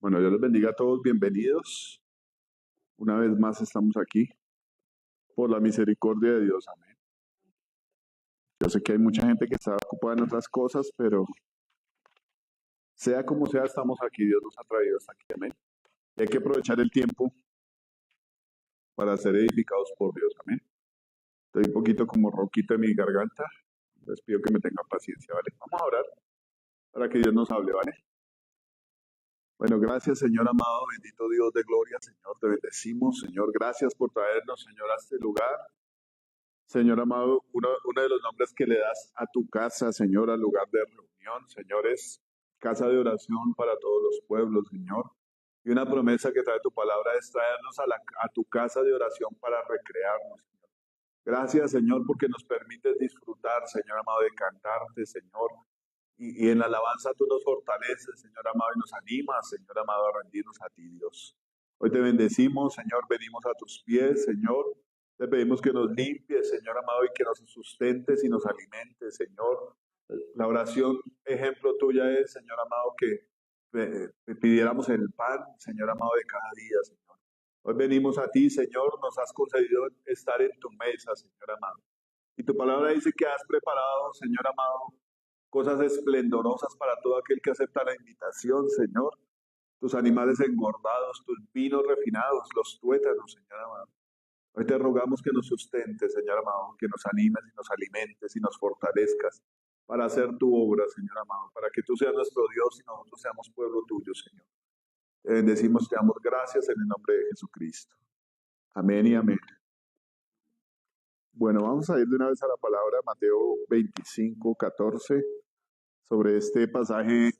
Bueno, Dios los bendiga a todos, bienvenidos. Una vez más estamos aquí por la misericordia de Dios, amén. Yo sé que hay mucha gente que está ocupada en otras cosas, pero sea como sea, estamos aquí, Dios nos ha traído hasta aquí, amén. Y hay que aprovechar el tiempo para ser edificados por Dios, amén. Estoy un poquito como roquito en mi garganta, les pido que me tengan paciencia, ¿vale? Vamos a orar para que Dios nos hable, ¿vale? Bueno, gracias, Señor amado, bendito Dios de gloria, Señor, te bendecimos, Señor, gracias por traernos, Señor, a este lugar. Señor amado, uno de los nombres que le das a tu casa, Señor, al lugar de reunión, Señor, es casa de oración para todos los pueblos, Señor. Y una promesa que trae tu palabra es traernos a tu casa de oración para recrearnos, Señor. Gracias, Señor, porque nos permites disfrutar, Señor amado, de cantarte, Señor. Y en la alabanza tú nos fortaleces, Señor amado, y nos animas, Señor amado, a rendirnos a ti, Dios. Hoy te bendecimos, Señor, venimos a tus pies, Señor. Te pedimos que nos limpies, Señor amado, y que nos sustentes y nos alimentes, Señor. La oración, ejemplo tuya es, Señor amado, que pidiéramos el pan, Señor amado, de cada día, Señor. Hoy venimos a ti, Señor, nos has concedido estar en tu mesa, Señor amado. Y tu palabra dice que has preparado, Señor amado, cosas esplendorosas para todo aquel que acepta la invitación, Señor. Tus animales engordados, tus vinos refinados, los tuétanos, Señor amado. Hoy te rogamos que nos sustentes, Señor amado, que nos animes y nos alimentes y nos fortalezcas para hacer tu obra, Señor amado, para que tú seas nuestro Dios y nosotros seamos pueblo tuyo, Señor. Te bendecimos, te damos gracias en el nombre de Jesucristo. Amén y amén. Bueno, vamos a ir de una vez a la palabra, Mateo 25, 14. Sobre este pasaje,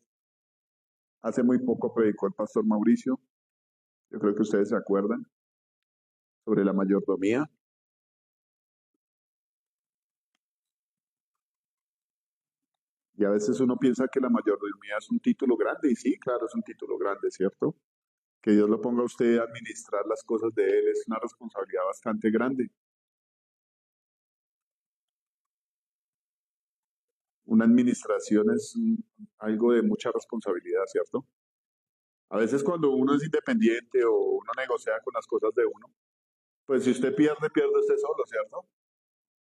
hace muy poco predicó el pastor Mauricio. Yo creo que ustedes se acuerdan, sobre la mayordomía. Y a veces uno piensa que la mayordomía es un título grande, y sí, claro, es un título grande, ¿cierto? Que Dios lo ponga a usted a administrar las cosas de Él es una responsabilidad bastante grande. Una administración es algo de mucha responsabilidad, ¿cierto? A veces cuando uno es independiente o uno negocia con las cosas de uno, pues si usted pierde, pierde usted solo, ¿cierto?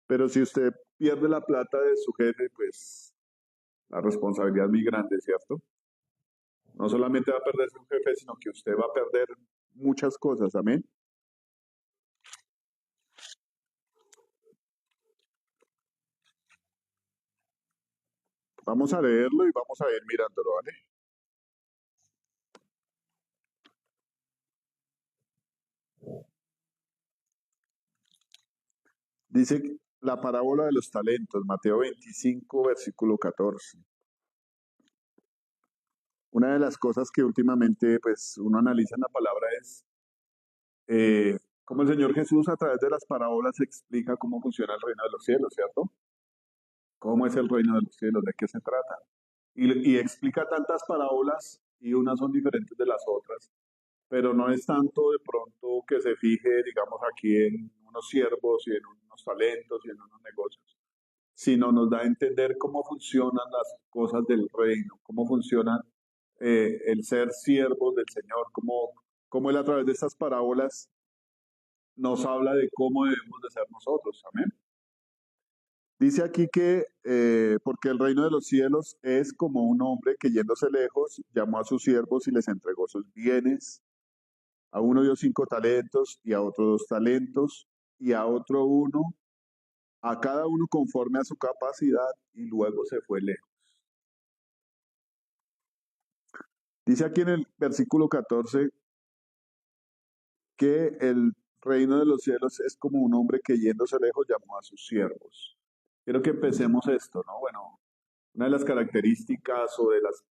Pero si usted pierde la plata de su jefe, pues la responsabilidad es muy grande, ¿cierto? No solamente va a perder su jefe, sino que usted va a perder muchas cosas, amén. Vamos a leerlo y vamos a ir mirándolo, ¿vale? Dice la parábola de los talentos, Mateo 25, versículo 14. Una de las cosas que últimamente pues uno analiza en la palabra es cómo el Señor Jesús a través de las parábolas explica cómo funciona el reino de los cielos, ¿cierto? ¿Cómo es el reino de los cielos? ¿De qué se trata? Y explica tantas parábolas y unas son diferentes de las otras, pero no es tanto de pronto que se fije, digamos, aquí en unos siervos y en unos talentos y en unos negocios, sino nos da a entender cómo funcionan las cosas del reino, cómo funciona el ser siervos del Señor, cómo Él a través de estas parábolas nos habla de cómo debemos de ser nosotros, amén. Dice aquí que porque el reino de los cielos es como un hombre que yéndose lejos llamó a sus siervos y les entregó sus bienes. A uno dio 5 talentos y a otro 2 talentos y a otro uno, a cada uno conforme a su capacidad y luego se fue lejos. Dice aquí en el versículo 14 que el reino de los cielos es como un hombre que yéndose lejos llamó a sus siervos. Quiero que empecemos esto, ¿no? Bueno, una de las características o de las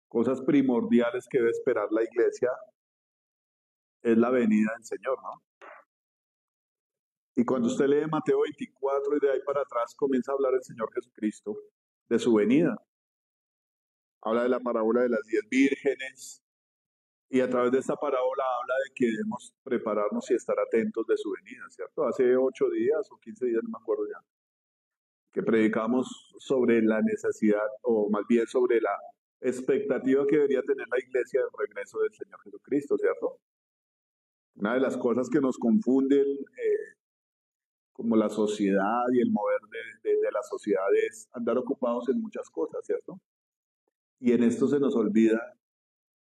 cosas primordiales que debe esperar la iglesia es la venida del Señor, ¿no? Y cuando usted lee Mateo 24 y de ahí para atrás comienza a hablar el Señor Jesucristo de su venida. Habla de la parábola de las 10 vírgenes y a través de esta parábola habla de que debemos prepararnos y estar atentos de su venida, ¿cierto? Hace 8 días o 15 días, no me acuerdo ya, que predicamos sobre la necesidad o más bien sobre expectativa que debería tener la iglesia del regreso del Señor Jesucristo, ¿cierto? Una de las cosas que nos confunden como la sociedad y el mover de la sociedad es andar ocupados en muchas cosas, ¿cierto? Y en esto se nos olvida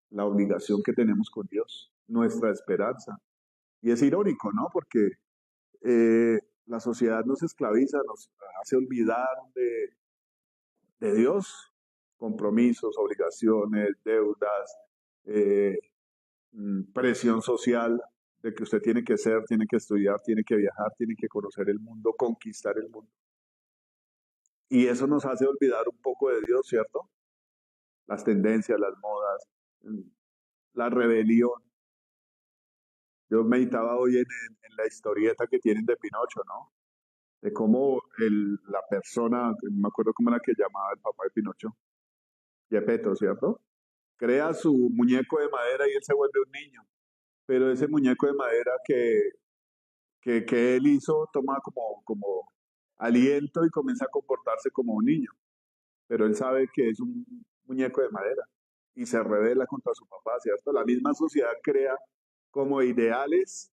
la obligación que tenemos con Dios, nuestra esperanza. Y es irónico, ¿no? Porque eh, la sociedad nos esclaviza, nos hace olvidar de Dios, compromisos, obligaciones, deudas, eh, presión social de que usted tiene que ser, tiene que estudiar, tiene que viajar, tiene que conocer el mundo, conquistar el mundo. Y eso nos hace olvidar un poco de Dios, ¿cierto? Las tendencias, las modas, la rebelión. Yo meditaba hoy en la historieta que tienen de Pinocho, ¿no? De cómo la persona, no me acuerdo cómo era que llamaba el papá de Pinocho, Gepetto, ¿cierto? Crea su muñeco de madera y él se vuelve un niño. Pero ese muñeco de madera que él hizo toma como aliento y comienza a comportarse como un niño. Pero él sabe que es un muñeco de madera y se revela contra su papá, ¿cierto? La misma sociedad crea como ideales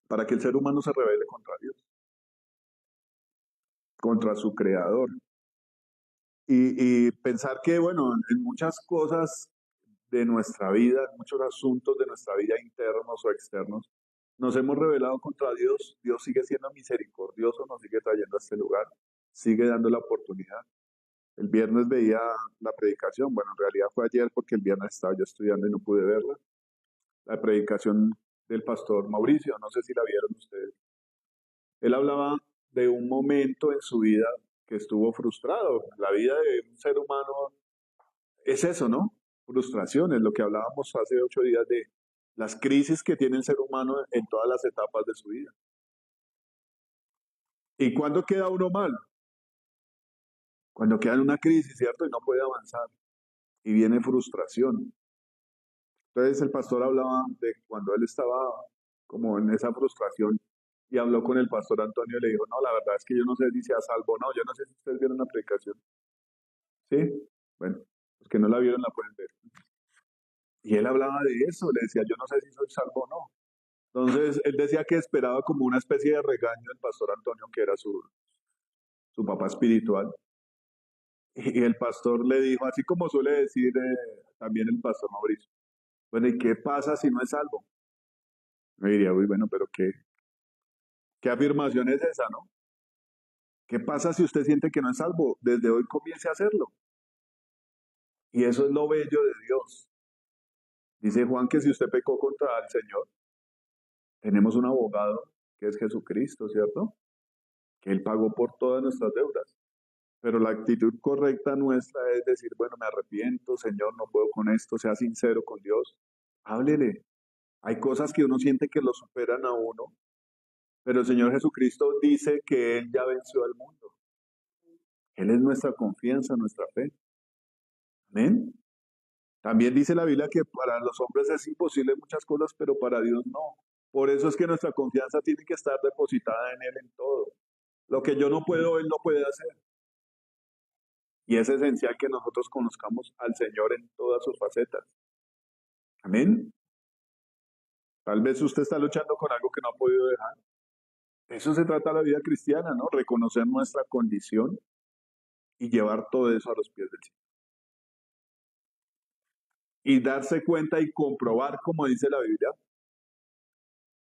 para que el ser humano se rebele contra Dios, contra su creador. Y pensar que, bueno, en muchas cosas de nuestra vida, en muchos asuntos de nuestra vida internos o externos, nos hemos rebelado contra Dios. Dios sigue siendo misericordioso, nos sigue trayendo a este lugar, sigue dando la oportunidad. El viernes veía la predicación, bueno, en realidad fue ayer porque el viernes estaba yo estudiando y no pude verla. La predicación del pastor Mauricio, no sé si la vieron ustedes. Él hablaba de un momento en su vida que estuvo frustrado. La vida de un ser humano es eso, ¿no? Frustraciones, lo que hablábamos hace 8 días de las crisis que tiene el ser humano en todas las etapas de su vida. ¿Y cuándo queda uno mal? Cuando queda en una crisis, ¿cierto? Y no puede avanzar. Y viene frustración. Entonces el pastor hablaba de cuando él estaba como en esa frustración y habló con el pastor Antonio y le dijo, no, la verdad es que yo no sé si sea salvo o no, yo no sé si ustedes vieron la predicación. ¿Sí? Bueno, los que no la vieron la pueden ver. Y él hablaba de eso, le decía, yo no sé si soy salvo o no. Entonces él decía que esperaba como una especie de regaño del pastor Antonio, que era su papá espiritual. Y el pastor le dijo, así como suele decir también el pastor Mauricio, bueno, ¿y qué pasa si no es salvo? Me diría, uy, bueno, pero ¿qué afirmación es esa, no? ¿Qué pasa si usted siente que no es salvo? Desde hoy comience a hacerlo. Y eso es lo bello de Dios. Dice Juan que si usted pecó contra el Señor, tenemos un abogado que es Jesucristo, ¿cierto? Que Él pagó por todas nuestras deudas. Pero la actitud correcta nuestra es decir, bueno, me arrepiento, Señor, no puedo con esto, sea sincero con Dios. Háblele. Hay cosas que uno siente que lo superan a uno, pero el Señor Jesucristo dice que Él ya venció al mundo. Él es nuestra confianza, nuestra fe. Amén. También dice la Biblia que para los hombres es imposible muchas cosas, pero para Dios no. Por eso es que nuestra confianza tiene que estar depositada en Él en todo. Lo que yo no puedo, Él no puede hacer. Y es esencial que nosotros conozcamos al Señor en todas sus facetas. Amén. Tal vez usted está luchando con algo que no ha podido dejar. Eso se trata la vida cristiana, ¿no? Reconocer nuestra condición y llevar todo eso a los pies del Señor. Y darse cuenta y comprobar, como dice la Biblia,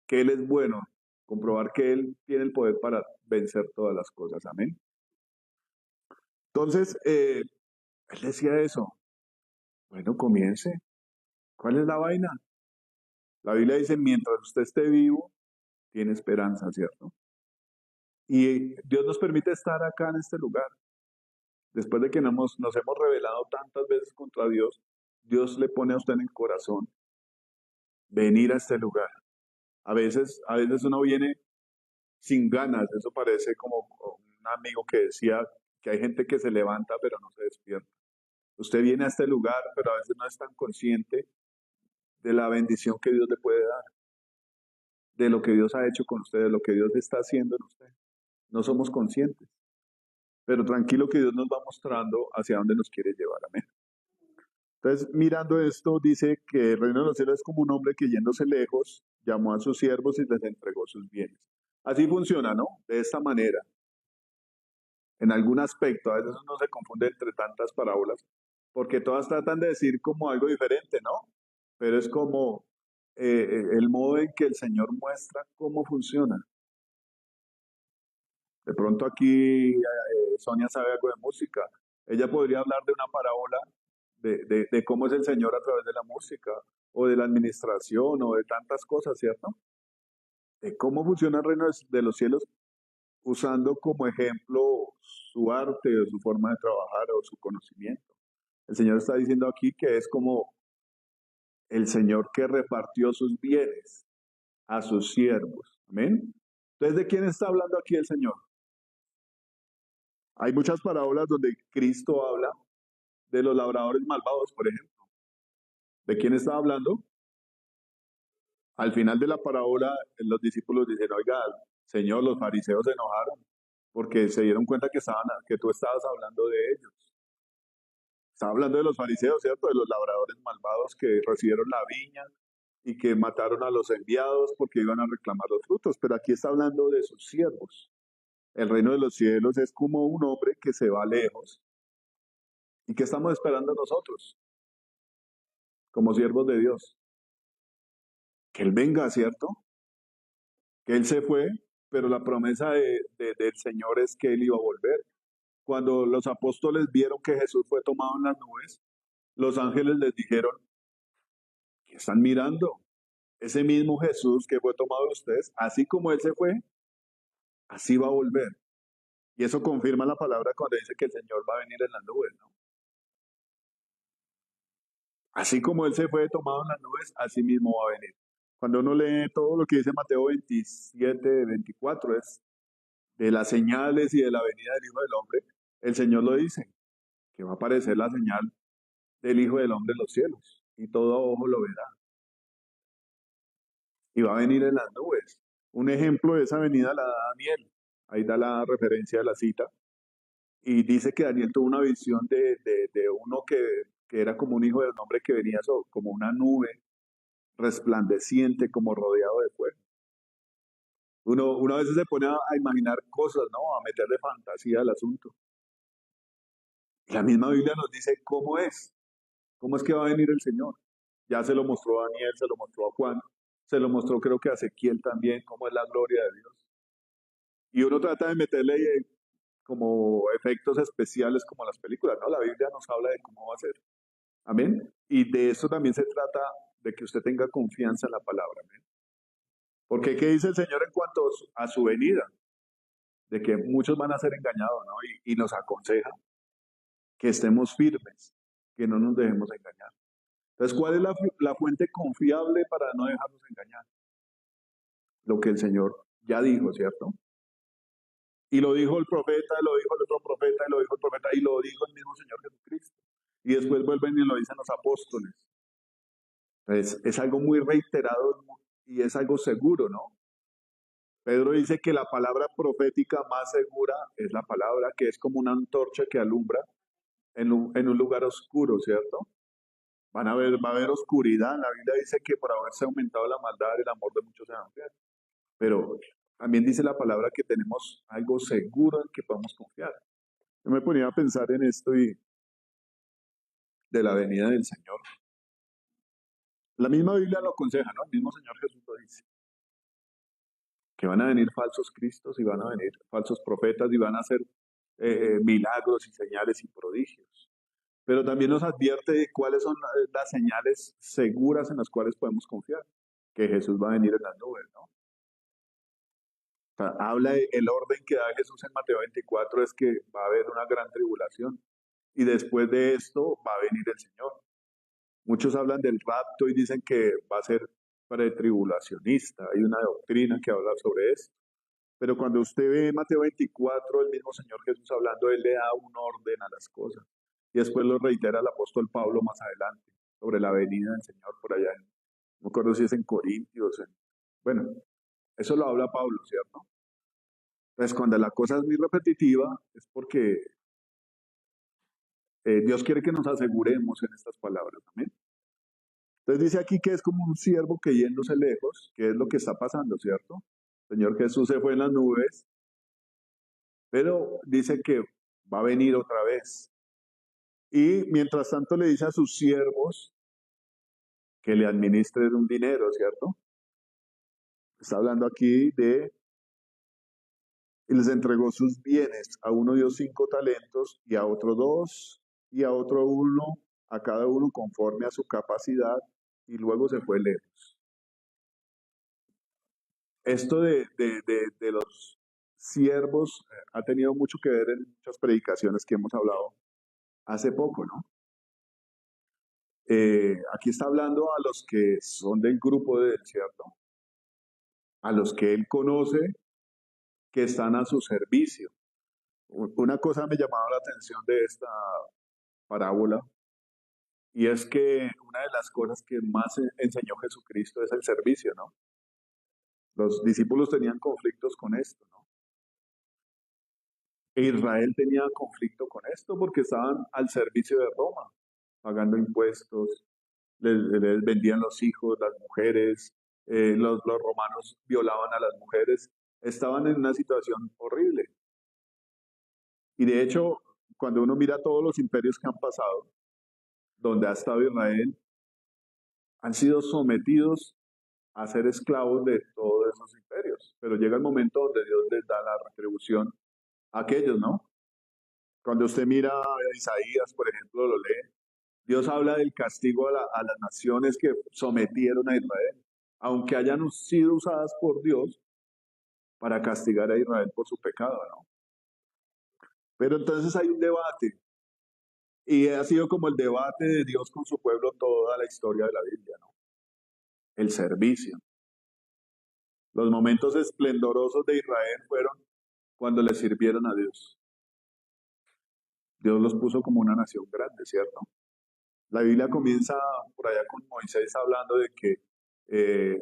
que Él es bueno, comprobar que Él tiene el poder para vencer todas las cosas. Amén. Entonces, Él decía eso. Bueno, comience. ¿Cuál es la vaina? La Biblia dice, mientras usted esté vivo, tiene esperanza, ¿cierto? Y Dios nos permite estar acá en este lugar. Después de que nos hemos rebelado tantas veces contra Dios, Dios le pone a usted en el corazón venir a este lugar. A veces uno viene sin ganas, eso parece como un amigo que decía que hay gente que se levanta pero no se despierta. Usted viene a este lugar, pero a veces no es tan consciente de la bendición que Dios le puede dar, de lo que Dios ha hecho con usted, de lo que Dios está haciendo en usted. No somos conscientes, pero tranquilo que Dios nos va mostrando hacia dónde nos quiere llevar. Amén. Entonces, mirando esto, dice que el reino de los cielos es como un hombre que yéndose lejos, llamó a sus siervos y les entregó sus bienes. Así funciona, ¿no? De esta manera, en algún aspecto, a veces uno se confunde entre tantas parábolas, porque todas tratan de decir como algo diferente, ¿no? Pero es como el modo en que el Señor muestra cómo funciona. De pronto aquí Sonia sabe algo de música. Ella podría hablar de una parábola de cómo es el Señor a través de la música, o de la administración, o de tantas cosas, ¿cierto? De cómo funciona el reino de los cielos usando como ejemplo su arte, o su forma de trabajar, o su conocimiento. El Señor está diciendo aquí que es como el Señor que repartió sus bienes a sus siervos. Amén. Entonces, ¿de quién está hablando aquí el Señor? Hay muchas parábolas donde Cristo habla de los labradores malvados, por ejemplo. ¿De quién está hablando? Al final de la parábola, los discípulos dicen, oiga, Señor, los fariseos se enojaron porque se dieron cuenta que tú estabas hablando de ellos. Estaba hablando de los fariseos, ¿cierto? De los labradores malvados que recibieron la viña y que mataron a los enviados porque iban a reclamar los frutos. Pero aquí está hablando de sus siervos. El reino de los cielos es como un hombre que se va lejos. ¿Y qué estamos esperando nosotros como siervos de Dios? Que Él venga, ¿cierto? Que Él se fue, pero la promesa del Señor es que Él iba a volver. Cuando los apóstoles vieron que Jesús fue tomado en las nubes, los ángeles les dijeron, ¿qué están mirando? Ese mismo Jesús que fue tomado de ustedes, así como Él se fue, así va a volver. Y eso confirma la palabra cuando dice que el Señor va a venir en las nubes, ¿no? Así como Él se fue tomado en las nubes, así mismo va a venir. Cuando uno lee todo lo que dice Mateo 27, 24, es de las señales y de la venida del Hijo del Hombre, el Señor lo dice, que va a aparecer la señal del Hijo del Hombre en los cielos, y todo ojo lo verá, y va a venir en las nubes. Un ejemplo de esa venida la da Daniel, ahí da la referencia de la cita, y dice que Daniel tuvo una visión de uno que era como un hijo del hombre que venía como una nube resplandeciente, como rodeado de fuego. Uno a veces se pone a imaginar cosas, ¿no? A meterle fantasía al asunto. Y la misma Biblia nos dice cómo es que va a venir el Señor. Ya se lo mostró a Daniel, se lo mostró a Juan, se lo mostró creo que a Ezequiel también, cómo es la gloria de Dios. Y uno trata de meterle como efectos especiales como las películas, ¿no? La Biblia nos habla de cómo va a ser. Amén. Y de eso también se trata, de que usted tenga confianza en la palabra. Amén. Porque ¿qué dice el Señor en cuanto a su venida? De que muchos van a ser engañados, ¿no? Y nos aconseja que estemos firmes, que no nos dejemos engañar. Entonces, ¿cuál es la fuente confiable para no dejarnos engañar? Lo que el Señor ya dijo, ¿cierto? Y lo dijo el profeta, lo dijo el otro profeta, y lo dijo el profeta, y lo dijo el mismo Señor Jesucristo. Y después vuelven y lo dicen los apóstoles. Entonces, es algo muy reiterado y es algo seguro, ¿no? Pedro dice que la palabra profética más segura es la palabra que es como una antorcha que alumbra en un lugar oscuro, ¿cierto? Va a haber oscuridad. La Biblia dice que por haberse aumentado la maldad, el amor de muchos se va a enfriar. Pero también dice la palabra que tenemos algo seguro en que podemos confiar. Yo me ponía a pensar en esto y de la venida del Señor. La misma Biblia lo aconseja, ¿no? El mismo Señor Jesús lo dice. Que van a venir falsos cristos y van a venir falsos profetas y van a hacer milagros y señales y prodigios. Pero también nos advierte de cuáles son las señales seguras en las cuales podemos confiar. Que Jesús va a venir en las nubes, ¿no? O sea, el orden que da Jesús en Mateo 24 es que va a haber una gran tribulación y después de esto va a venir el Señor. Muchos hablan del rapto y dicen que va a ser pretribulacionista. Hay una doctrina que habla sobre eso. Pero cuando usted ve Mateo 24, el mismo Señor Jesús hablando, Él le da un orden a las cosas. Y después lo reitera el apóstol Pablo más adelante, sobre la venida del Señor por allá. No me acuerdo si es en Corintios. Bueno, eso lo habla Pablo, ¿cierto? Entonces, cuando la cosa es muy repetitiva, es porque Dios quiere que nos aseguremos en estas palabras. Amén. Entonces dice aquí que es como un siervo que yéndose lejos, que es lo que está pasando, ¿cierto? El Señor Jesús se fue en las nubes, pero dice que va a venir otra vez. Y mientras tanto le dice a sus siervos que le administren un dinero, ¿cierto? Está hablando aquí de, y les entregó sus bienes. A uno dio 5 talentos y a otro 2 y a otro 1, a cada uno conforme a su capacidad, y luego se fue lejos. Esto de los siervos ha tenido mucho que ver en muchas predicaciones que hemos hablado hace poco, ¿no? Aquí está hablando a los que son del grupo de él, ¿cierto? A los que él conoce, que están a su servicio. Una cosa me llamaba la atención de esta parábola, y es que una de las cosas que más enseñó Jesucristo es el servicio, ¿no? Los discípulos tenían conflictos con esto, ¿no? E Israel tenía conflicto con esto porque estaban al servicio de Roma, pagando impuestos, les vendían los hijos, las mujeres, los romanos violaban a las mujeres, estaban en una situación horrible. Y de hecho, cuando uno mira todos los imperios que han pasado, donde ha estado Israel, han sido sometidos a ser esclavos de todos esos imperios. Pero llega el momento donde Dios les da la retribución a aquellos, ¿no? Cuando usted mira a Isaías, por ejemplo, lo lee, Dios habla del castigo a las naciones que sometieron a Israel, aunque hayan sido usadas por Dios para castigar a Israel por su pecado, ¿no? Pero entonces hay un debate, y ha sido como el debate de Dios con su pueblo toda la historia de la Biblia, ¿no? El servicio. Los momentos esplendorosos de Israel fueron cuando le sirvieron a Dios. Dios los puso como una nación grande, ¿cierto? La Biblia comienza por allá con Moisés hablando de que, eh,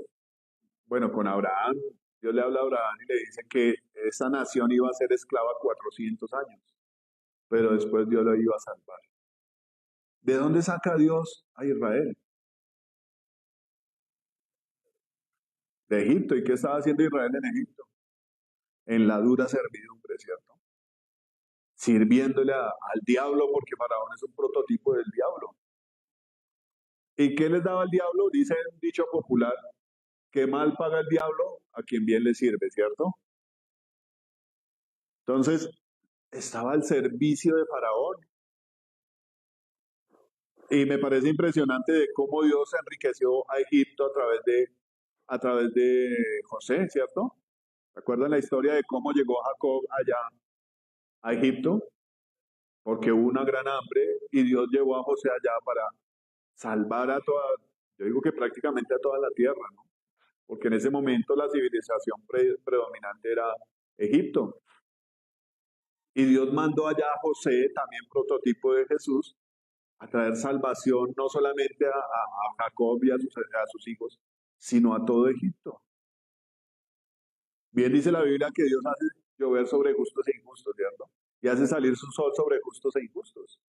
bueno, con Abraham, Dios le habla a Abraham y le dice que esa nación iba a ser esclava 400 años, pero después Dios la iba a salvar. ¿De dónde saca Dios a Israel? De Egipto. ¿Y qué estaba haciendo Israel en Egipto? En la dura servidumbre, ¿cierto? Sirviéndole al diablo, porque Faraón es un prototipo del diablo. ¿Y qué les daba el diablo? Dice un dicho popular, que mal paga el diablo a quien bien le sirve, ¿cierto? Entonces, estaba al servicio de Faraón. Y me parece impresionante de cómo Dios enriqueció a Egipto a través de José, ¿cierto? ¿Recuerdan la historia de cómo llegó Jacob allá a Egipto? Porque hubo una gran hambre y Dios llevó a José allá para salvar a toda, yo digo que prácticamente a toda la tierra, ¿no? Porque en ese momento la civilización predominante era Egipto. Y Dios mandó allá a José, también prototipo de Jesús, a traer salvación no solamente a Jacob y a sus hijos, sino a todo Egipto. Bien dice la Biblia que Dios hace llover sobre justos e injustos, ¿cierto? Y hace salir su sol sobre justos e injustos.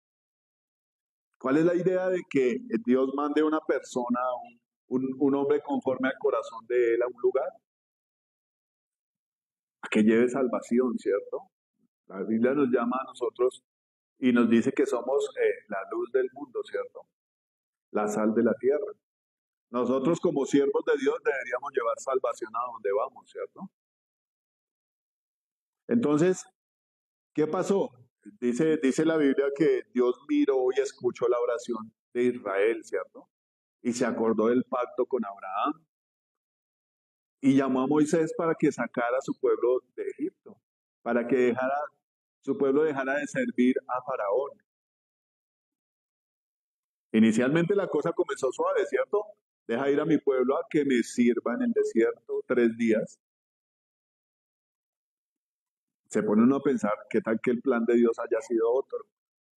¿Cuál es la idea de que Dios mande una persona, un hombre conforme al corazón de él a un lugar? A que lleve salvación, ¿cierto? La Biblia nos llama a nosotros y nos dice que somos la luz del mundo, ¿cierto? La sal de la tierra. Nosotros como siervos de Dios deberíamos llevar salvación a donde vamos, ¿cierto? Entonces, ¿qué pasó? Dice la Biblia que Dios miró y escuchó la oración de Israel, ¿cierto? Y se acordó del pacto con Abraham y llamó a Moisés para que sacara a su pueblo de Egipto, para que su pueblo dejara de servir a Faraón. Inicialmente la cosa comenzó suave, ¿cierto? Deja ir a mi pueblo a que me sirva en el desierto 3 días. Se pone uno a pensar qué tal que el plan de Dios haya sido otro,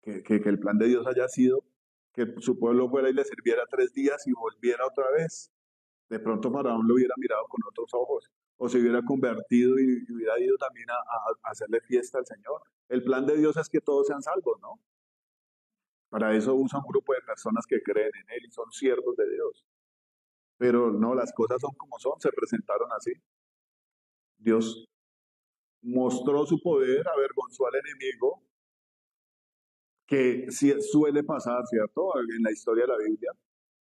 que el plan de Dios haya sido que su pueblo fuera y le sirviera 3 días y volviera otra vez. De pronto Faraón lo hubiera mirado con otros ojos, o se hubiera convertido y hubiera ido también a hacerle fiesta al Señor. El plan de Dios es que todos sean salvos, ¿no? Para eso usa un grupo de personas que creen en Él y son siervos de Dios. Pero no, las cosas son como son, se presentaron así. Dios mostró su poder, avergonzó al enemigo, que suele pasar, ¿cierto? En la historia de la Biblia.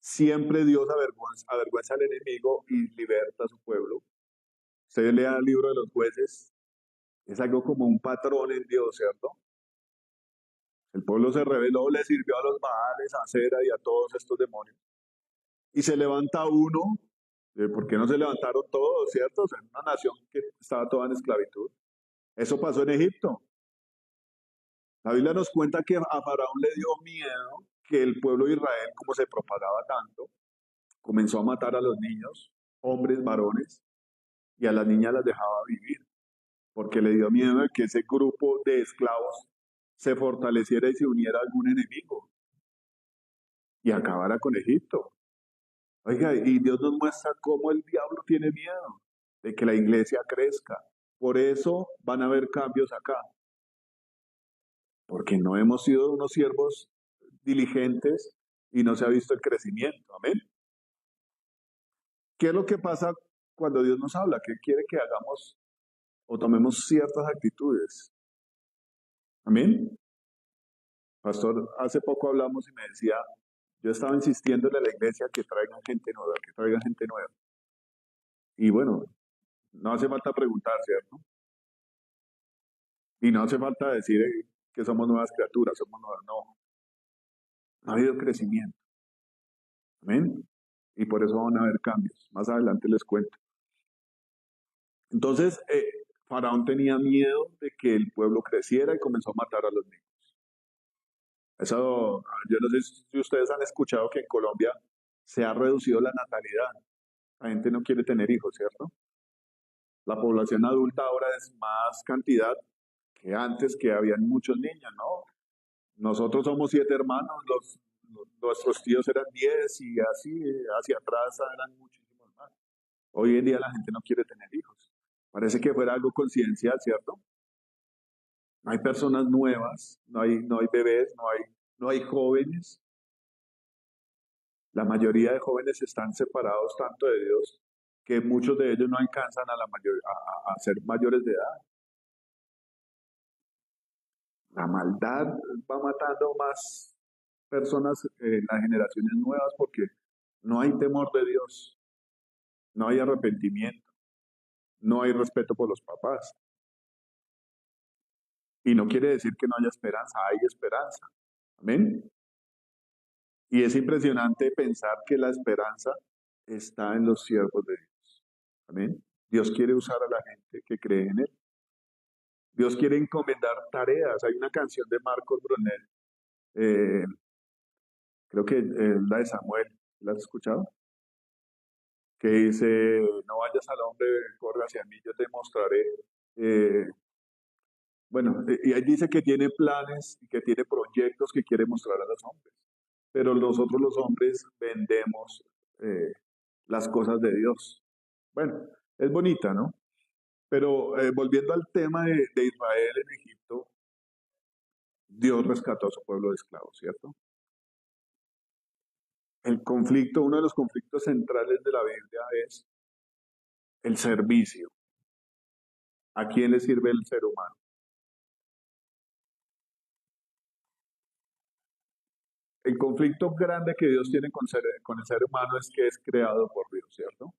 Siempre Dios avergüenza al enemigo y liberta a su pueblo. Usted lea el libro de los jueces, es algo como un patrón en Dios, ¿cierto? El pueblo se rebeló, le sirvió a los Baales, a Acera y a todos estos demonios. Y se levanta uno, ¿por qué no se levantaron todos, cierto? O sea, en una nación que estaba toda en esclavitud. Eso pasó en Egipto. La Biblia nos cuenta que a Faraón le dio miedo que el pueblo de Israel, como se propagaba tanto, comenzó a matar a los niños, hombres, varones, y a las niñas las dejaba vivir, porque le dio miedo de que ese grupo de esclavos se fortaleciera y se uniera a algún enemigo y acabara con Egipto. Oiga, y Dios nos muestra cómo el diablo tiene miedo de que la iglesia crezca. Por eso van a haber cambios acá, porque no hemos sido unos siervos diligentes y no se ha visto el crecimiento. Amén. ¿Qué es lo que pasa cuando Dios nos habla? ¿Qué quiere que hagamos o tomemos ciertas actitudes? Amén. Pastor, hace poco hablamos y me decía, yo estaba insistiendo en la iglesia que traigan gente nueva, que traigan gente nueva. Y bueno, no hace falta preguntar, ¿cierto? Y no hace falta decir que somos nuevas criaturas, somos nuevas, no. No ha habido crecimiento. Amén. Y por eso van a haber cambios. Más adelante les cuento. Entonces, Faraón tenía miedo de que el pueblo creciera y comenzó a matar a los niños. Eso, yo no sé si ustedes han escuchado que en Colombia se ha reducido la natalidad. La gente no quiere tener hijos, ¿cierto? La población adulta ahora es más cantidad que antes, que habían muchos niños, ¿no? Nosotros somos 7 hermanos, nuestros tíos eran 10 y así hacia atrás eran muchísimos más. Hoy en día la gente no quiere tener hijos. Parece que fuera algo coincidencial, ¿cierto? No hay personas nuevas, no hay bebés, no hay jóvenes. La mayoría de jóvenes están separados tanto de Dios que muchos de ellos no alcanzan a ser mayores de edad. La maldad va matando más personas en las generaciones nuevas porque no hay temor de Dios, no hay arrepentimiento, no hay respeto por los papás. Y no quiere decir que no haya esperanza, hay esperanza. Amén. Y es impresionante pensar que la esperanza está en los siervos de Dios. Amén. Dios quiere usar a la gente que cree en Él. Dios quiere encomendar tareas. Hay una canción de Marcos Brunet, eh, creo que la de Samuel, ¿la has escuchado? Que dice, no vayas al hombre, corre hacia mí, yo te mostraré. Eh, bueno, y ahí dice que tiene planes y que tiene proyectos que quiere mostrar a los hombres. Pero nosotros los hombres vendemos las cosas de Dios. Bueno, es bonita, ¿no? Pero volviendo al tema de Israel en Egipto, Dios rescató a su pueblo de esclavos, ¿cierto? El conflicto, uno de los conflictos centrales de la Biblia es el servicio. ¿A quién le sirve el ser humano? El conflicto grande que Dios tiene con el ser humano es que es creado por Dios, ¿cierto?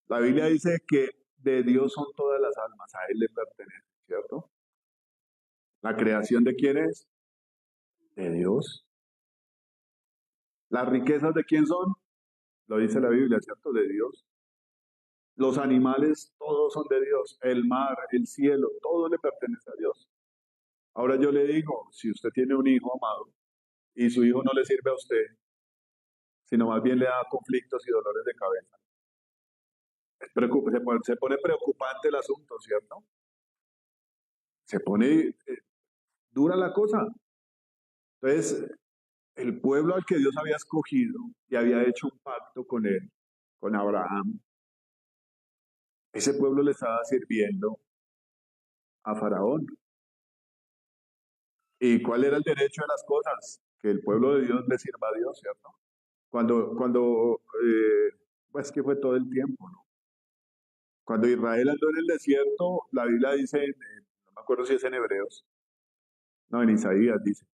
La Biblia dice que de Dios son todas las almas, a Él le pertenecen, ¿cierto? ¿La creación de quién es? De Dios. ¿Las riquezas de quién son? Lo dice la Biblia, ¿cierto? De Dios. Los animales, todos son de Dios. El mar, el cielo, todo le pertenece a Dios. Ahora yo le digo, si usted tiene un hijo amado y su hijo no le sirve a usted, sino más bien le da conflictos y dolores de cabeza, se pone preocupante el asunto, ¿cierto? Se pone dura la cosa. Entonces, el pueblo al que Dios había escogido y había hecho un pacto con él, con Abraham, ese pueblo le estaba sirviendo a Faraón. ¿Y cuál era el derecho de las cosas? Que el pueblo de Dios le sirva a Dios, ¿cierto? Pues que fue todo el tiempo, ¿no? Cuando Israel andó en el desierto, la Biblia dice, no me acuerdo si es en Hebreos, no, en Isaías dice,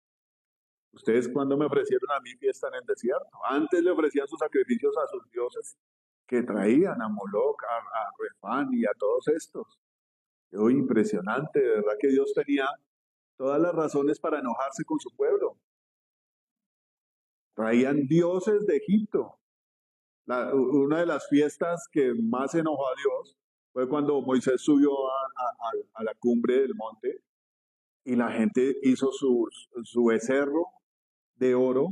ustedes cuando me ofrecieron a mí fiesta en el desierto, antes le ofrecían sus sacrificios a sus dioses que traían a Moloch, a Refán y a todos estos. Uy, impresionante, de verdad que Dios tenía todas las razones para enojarse con su pueblo. Traían dioses de Egipto. Una de las fiestas que más enojó a Dios fue cuando Moisés subió a la cumbre del monte y la gente hizo su becerro de oro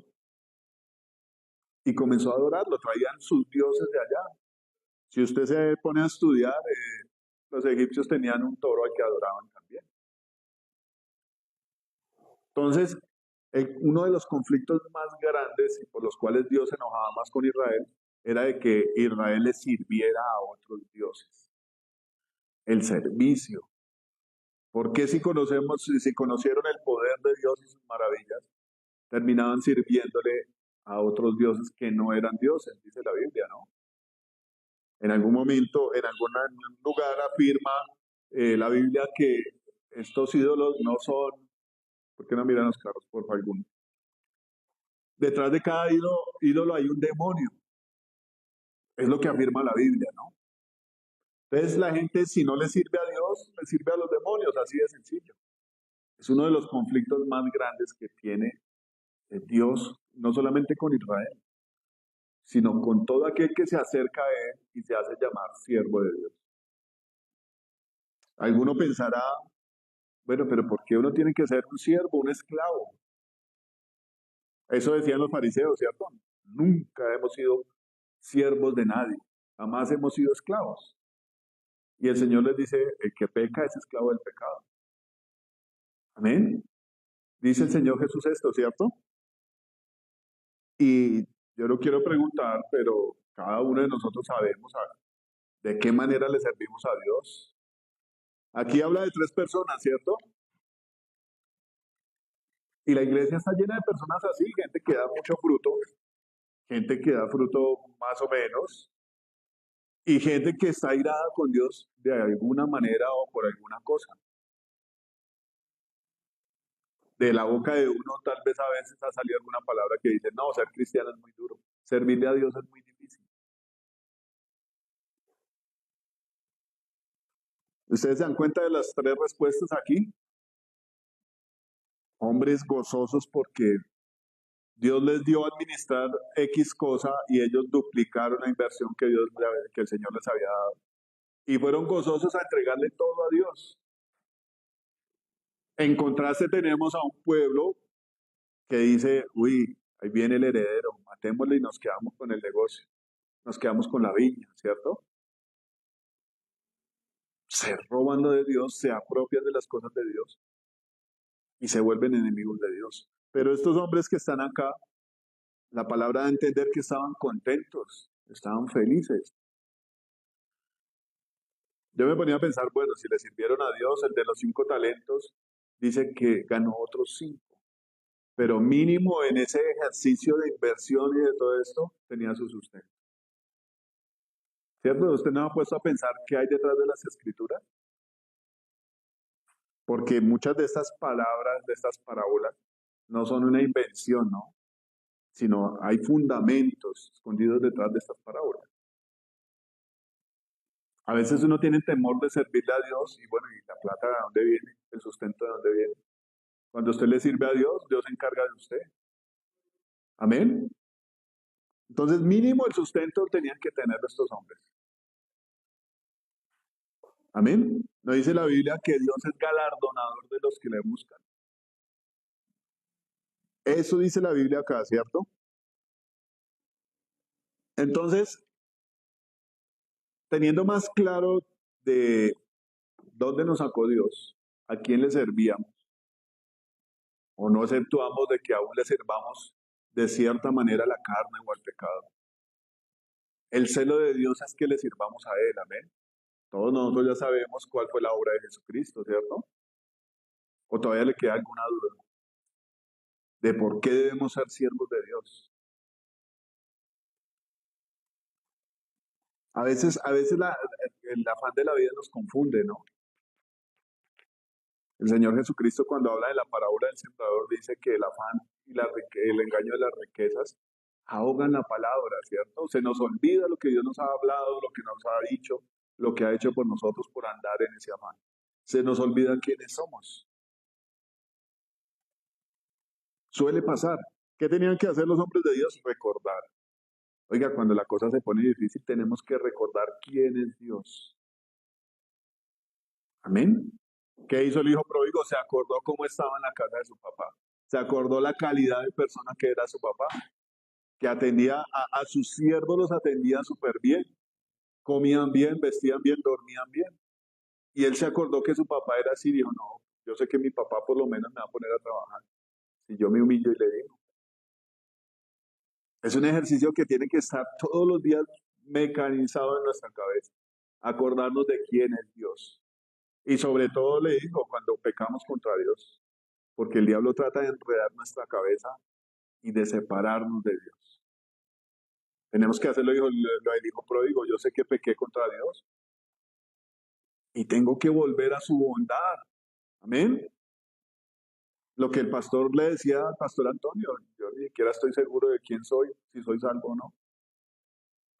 y comenzó a adorarlo. Traían sus dioses de allá. Si usted se pone a estudiar, los egipcios tenían un toro al que adoraban también. Entonces, uno de los conflictos más grandes y por los cuales Dios se enojaba más con Israel era de que Israel le sirviera a otros dioses. El servicio. Porque si conocieron el poder de Dios y sus maravillas, terminaban sirviéndole a otros dioses que no eran dioses, dice la Biblia, ¿no? En algún momento, en algún lugar afirma la Biblia que estos ídolos no son, ¿por qué no miran los carros, por favor, alguno? Detrás de cada ídolo hay un demonio, es lo que afirma la Biblia, ¿no? Entonces la gente, si no le sirve a Dios, le sirve a los demonios, así de sencillo. Es uno de los conflictos más grandes que tiene Dios, no solamente con Israel, sino con todo aquel que se acerca a Él y se hace llamar siervo de Dios. Alguno pensará, bueno, pero ¿por qué uno tiene que ser un siervo, un esclavo? Eso decían los fariseos, ¿cierto? Nunca hemos sido siervos de nadie, jamás hemos sido esclavos. Y el Señor les dice, el que peca es esclavo del pecado. Amén. Dice el Señor Jesús esto, ¿cierto? Y yo lo quiero preguntar, pero cada uno de nosotros sabemos de qué manera le servimos a Dios. Aquí habla de tres personas, ¿cierto? Y la iglesia está llena de personas así, gente que da mucho fruto, gente que da fruto más o menos, y gente que está irada con Dios de alguna manera o por alguna cosa. De la boca de uno tal vez a veces ha salido alguna palabra que dice, no, ser cristiano es muy duro, servirle a Dios es muy difícil. ¿Ustedes se dan cuenta de las tres respuestas aquí? Hombres gozosos porque Dios les dio a administrar X cosa y ellos duplicaron la inversión que el Señor les había dado. Y fueron gozosos a entregarle todo a Dios. En contraste tenemos a un pueblo que dice, uy, ahí viene el heredero, matémosle y nos quedamos con el negocio, nos quedamos con la viña, ¿cierto? Se roban lo de Dios, se apropian de las cosas de Dios y se vuelven enemigos de Dios. Pero estos hombres que están acá, la palabra da a entender que estaban contentos, estaban felices. Yo me ponía a pensar, bueno, si le sirvieron a Dios, el de los 5 talentos, dice que ganó otros 5. Pero mínimo en ese ejercicio de inversión y de todo esto, tenía su sustento. ¿Cierto? ¿Usted no ha puesto a pensar qué hay detrás de las escrituras? Porque muchas de estas palabras, de estas parábolas, no son una invención, ¿no? Sino hay fundamentos escondidos detrás de estas parábolas. A veces uno tiene temor de servirle a Dios y bueno, ¿y la plata de dónde viene? ¿El sustento de dónde viene? Cuando usted le sirve a Dios, Dios se encarga de usted. Amén. Entonces, mínimo el sustento tenían que tener estos hombres. Amén. ¿No dice la Biblia que Dios es galardonador de los que le buscan? Eso dice la Biblia acá, ¿cierto? Entonces, teniendo más claro de dónde nos sacó Dios, a quién le servíamos, o no exceptuamos de que aún le sirvamos de cierta manera a la carne o al pecado. El celo de Dios es que le sirvamos a Él, amén. Todos nosotros ya sabemos cuál fue la obra de Jesucristo, ¿cierto? ¿O todavía le queda alguna duda? de por qué debemos ser siervos de Dios. A veces el afán de la vida nos confunde, ¿no? El Señor Jesucristo cuando habla de la parábola del sembrador dice que el afán y el engaño de las riquezas ahogan la palabra, ¿cierto? Se nos olvida lo que Dios nos ha hablado, lo que nos ha dicho, lo que ha hecho por nosotros por andar en ese afán. Se nos olvida quiénes somos. Suele pasar. ¿Qué tenían que hacer los hombres de Dios? Recordar. Oiga, cuando la cosa se pone difícil, tenemos que recordar quién es Dios. Amén. ¿Qué hizo el hijo pródigo? Se acordó cómo estaba en la casa de su papá. Se acordó la calidad de persona que era su papá, que atendía a sus siervos, los atendía súper bien. Comían bien, vestían bien, dormían bien. Y él se acordó que su papá era así y dijo, no, yo sé que mi papá por lo menos me va a poner a trabajar. Si yo me humillo y le digo. Es un ejercicio que tiene que estar todos los días mecanizado en nuestra cabeza. Acordarnos de quién es Dios. Y sobre todo le digo, cuando pecamos contra Dios, porque el diablo trata de enredar nuestra cabeza y de separarnos de Dios. Tenemos que hacer lo del hijo pródigo. Yo sé que pequé contra Dios y tengo que volver a su bondad. Amén. Lo que el pastor le decía al pastor Antonio, yo ni siquiera estoy seguro de quién soy, si soy salvo o no.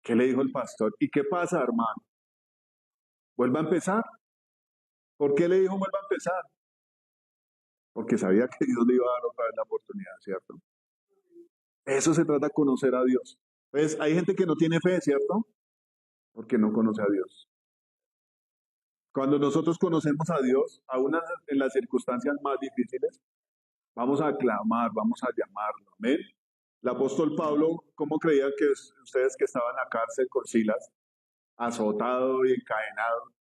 ¿Qué le dijo el pastor? ¿Y qué pasa, hermano? Vuelva a empezar. ¿Por qué le dijo vuelva a empezar? Porque sabía que Dios le iba a dar otra vez la oportunidad, ¿cierto? Eso se trata de conocer a Dios. Pues hay gente que no tiene fe, ¿cierto? Porque no conoce a Dios. Cuando nosotros conocemos a Dios, aún en las circunstancias más difíciles, vamos a clamar, vamos a llamarlo. Amén. El apóstol Pablo, ¿cómo creían que ustedes que estaban en la cárcel con Silas, azotado y encadenado?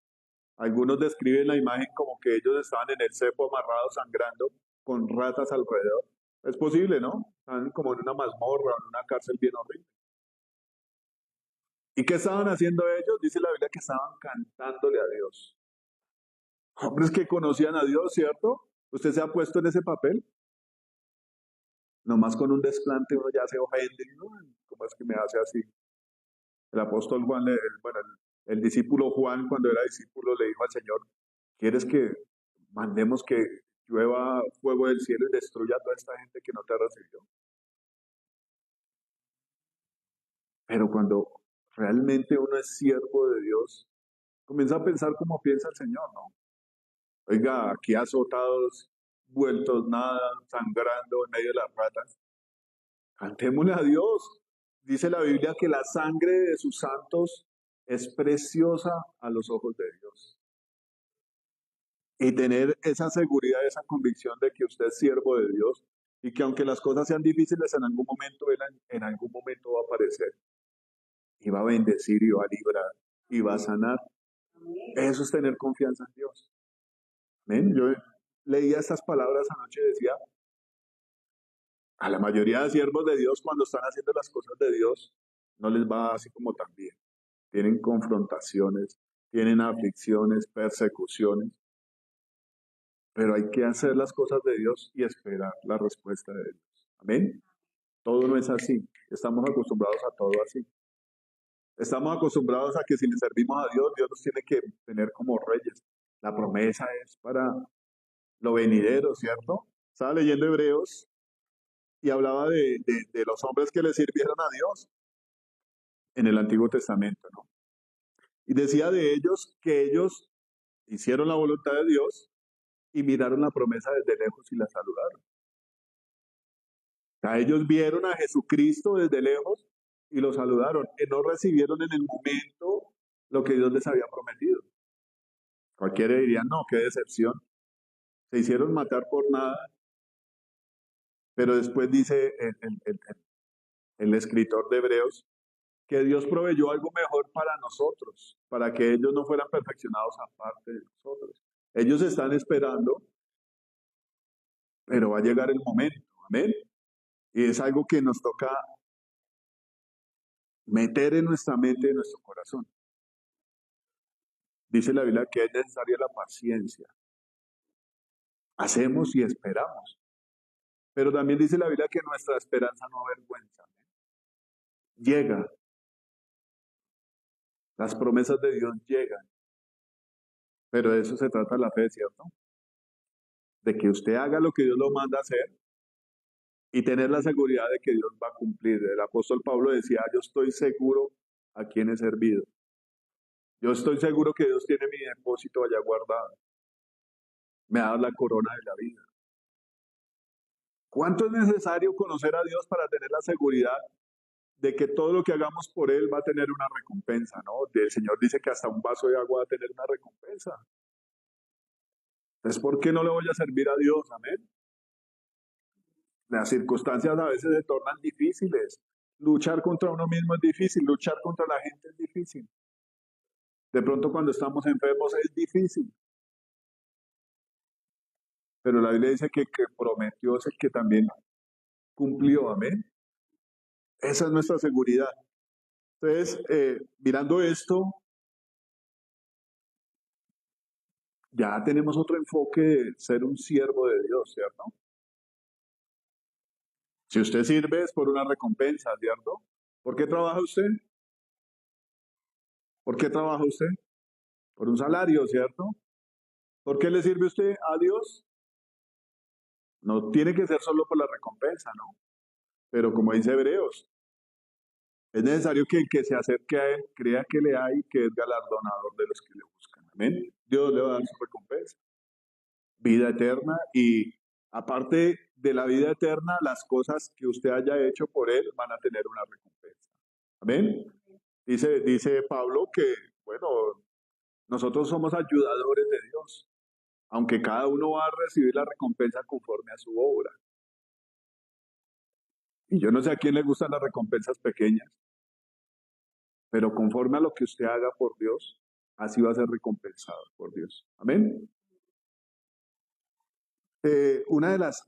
Algunos describen la imagen como que ellos estaban en el cepo amarrados, sangrando, con ratas alrededor. Es posible, ¿no? Están como en una mazmorra, en una cárcel bien horrible. ¿Y qué estaban haciendo ellos? Dice la Biblia que estaban cantándole a Dios. Hombres que conocían a Dios, ¿cierto? ¿Usted se ha puesto en ese papel? Nomás con un desplante uno ya se ofende. ¿No? ¿Cómo es que me hace así? El apóstol Juan, bueno, el discípulo Juan, cuando era discípulo, le dijo al Señor, ¿quieres que mandemos que llueva fuego del cielo y destruya a toda esta gente que no te recibió? Pero cuando realmente uno es siervo de Dios, comienza a pensar como piensa el Señor, ¿no? Oiga, aquí azotados, vueltos nada, sangrando en medio de las ratas. Cantémosle a Dios. Dice la Biblia que la sangre de sus santos es preciosa a los ojos de Dios. Y tener esa seguridad, esa convicción de que usted es siervo de Dios y que aunque las cosas sean difíciles, en algún momento Él en algún momento va a aparecer y va a bendecir y va a librar y va a sanar. Eso es tener confianza en Dios. ¿Ven? Yo leía estas palabras anoche y decía, a la mayoría de siervos de Dios cuando están haciendo las cosas de Dios, no les va así como tan bien. Tienen confrontaciones, tienen aflicciones, persecuciones, pero hay que hacer las cosas de Dios y esperar la respuesta de Dios. Amén. Todo no es así. Estamos acostumbrados a todo así. Estamos acostumbrados a que si le servimos a Dios, Dios nos tiene que tener como reyes. La promesa es para lo venidero, ¿cierto? Estaba leyendo Hebreos y hablaba de los hombres que le sirvieron a Dios en el Antiguo Testamento, ¿no? Y decía de ellos que ellos hicieron la voluntad de Dios y miraron la promesa desde lejos y la saludaron. O sea, ellos vieron a Jesucristo desde lejos y lo saludaron. Y no recibieron en el momento lo que Dios les había prometido. Cualquiera diría, no, qué decepción. Se hicieron matar por nada. Pero después dice el escritor de Hebreos que Dios proveyó algo mejor para nosotros, para que ellos no fueran perfeccionados aparte de nosotros. Ellos están esperando, pero va a llegar el momento. Amén. Y es algo que nos toca meter en nuestra mente y en nuestro corazón. Dice la Biblia que es necesaria la paciencia. Hacemos y esperamos, Pero también dice la Biblia que nuestra esperanza no avergüenza. Llega. Las promesas de Dios llegan. Pero de eso se trata la fe, ¿cierto? De que usted haga lo que Dios lo manda a hacer y tener la seguridad de que Dios va a cumplir. El apóstol Pablo decía, yo estoy seguro a quien he servido. Yo estoy seguro que Dios tiene mi depósito allá guardado. Me ha dado la corona de la vida. ¿Cuánto es necesario conocer a Dios para tener la seguridad de que todo lo que hagamos por Él va a tener una recompensa, ¿no? El Señor dice que hasta un vaso de agua va a tener una recompensa. Entonces, ¿por qué no le voy a servir a Dios? Amén. Las circunstancias a veces se tornan difíciles. Luchar contra uno mismo es difícil, luchar contra la gente es difícil. De pronto cuando estamos enfermos es difícil. Pero la Biblia dice que prometió es el que también cumplió, amén. Esa es nuestra seguridad. Entonces, mirando esto, ya tenemos otro enfoque de ser un siervo de Dios, ¿cierto? Si usted sirve es por una recompensa, ¿cierto? ¿Por qué trabaja usted? ¿Por qué trabaja usted? Por un salario, ¿cierto? ¿Por qué le sirve usted a Dios? No tiene que ser solo por la recompensa, ¿no? Pero como dice Hebreos, es necesario que el que se acerque a Él crea que le hay y que es galardonador de los que le buscan. Amén. Dios le va a dar su recompensa. Vida eterna y aparte de la vida eterna, las cosas que usted haya hecho por Él van a tener una recompensa. Amén. Dice Pablo que, bueno, nosotros somos ayudadores de Dios, aunque cada uno va a recibir la recompensa conforme a su obra. Y yo no sé a quién le gustan las recompensas pequeñas, pero conforme a lo que usted haga por Dios, así va a ser recompensado por Dios. Amén. Una de las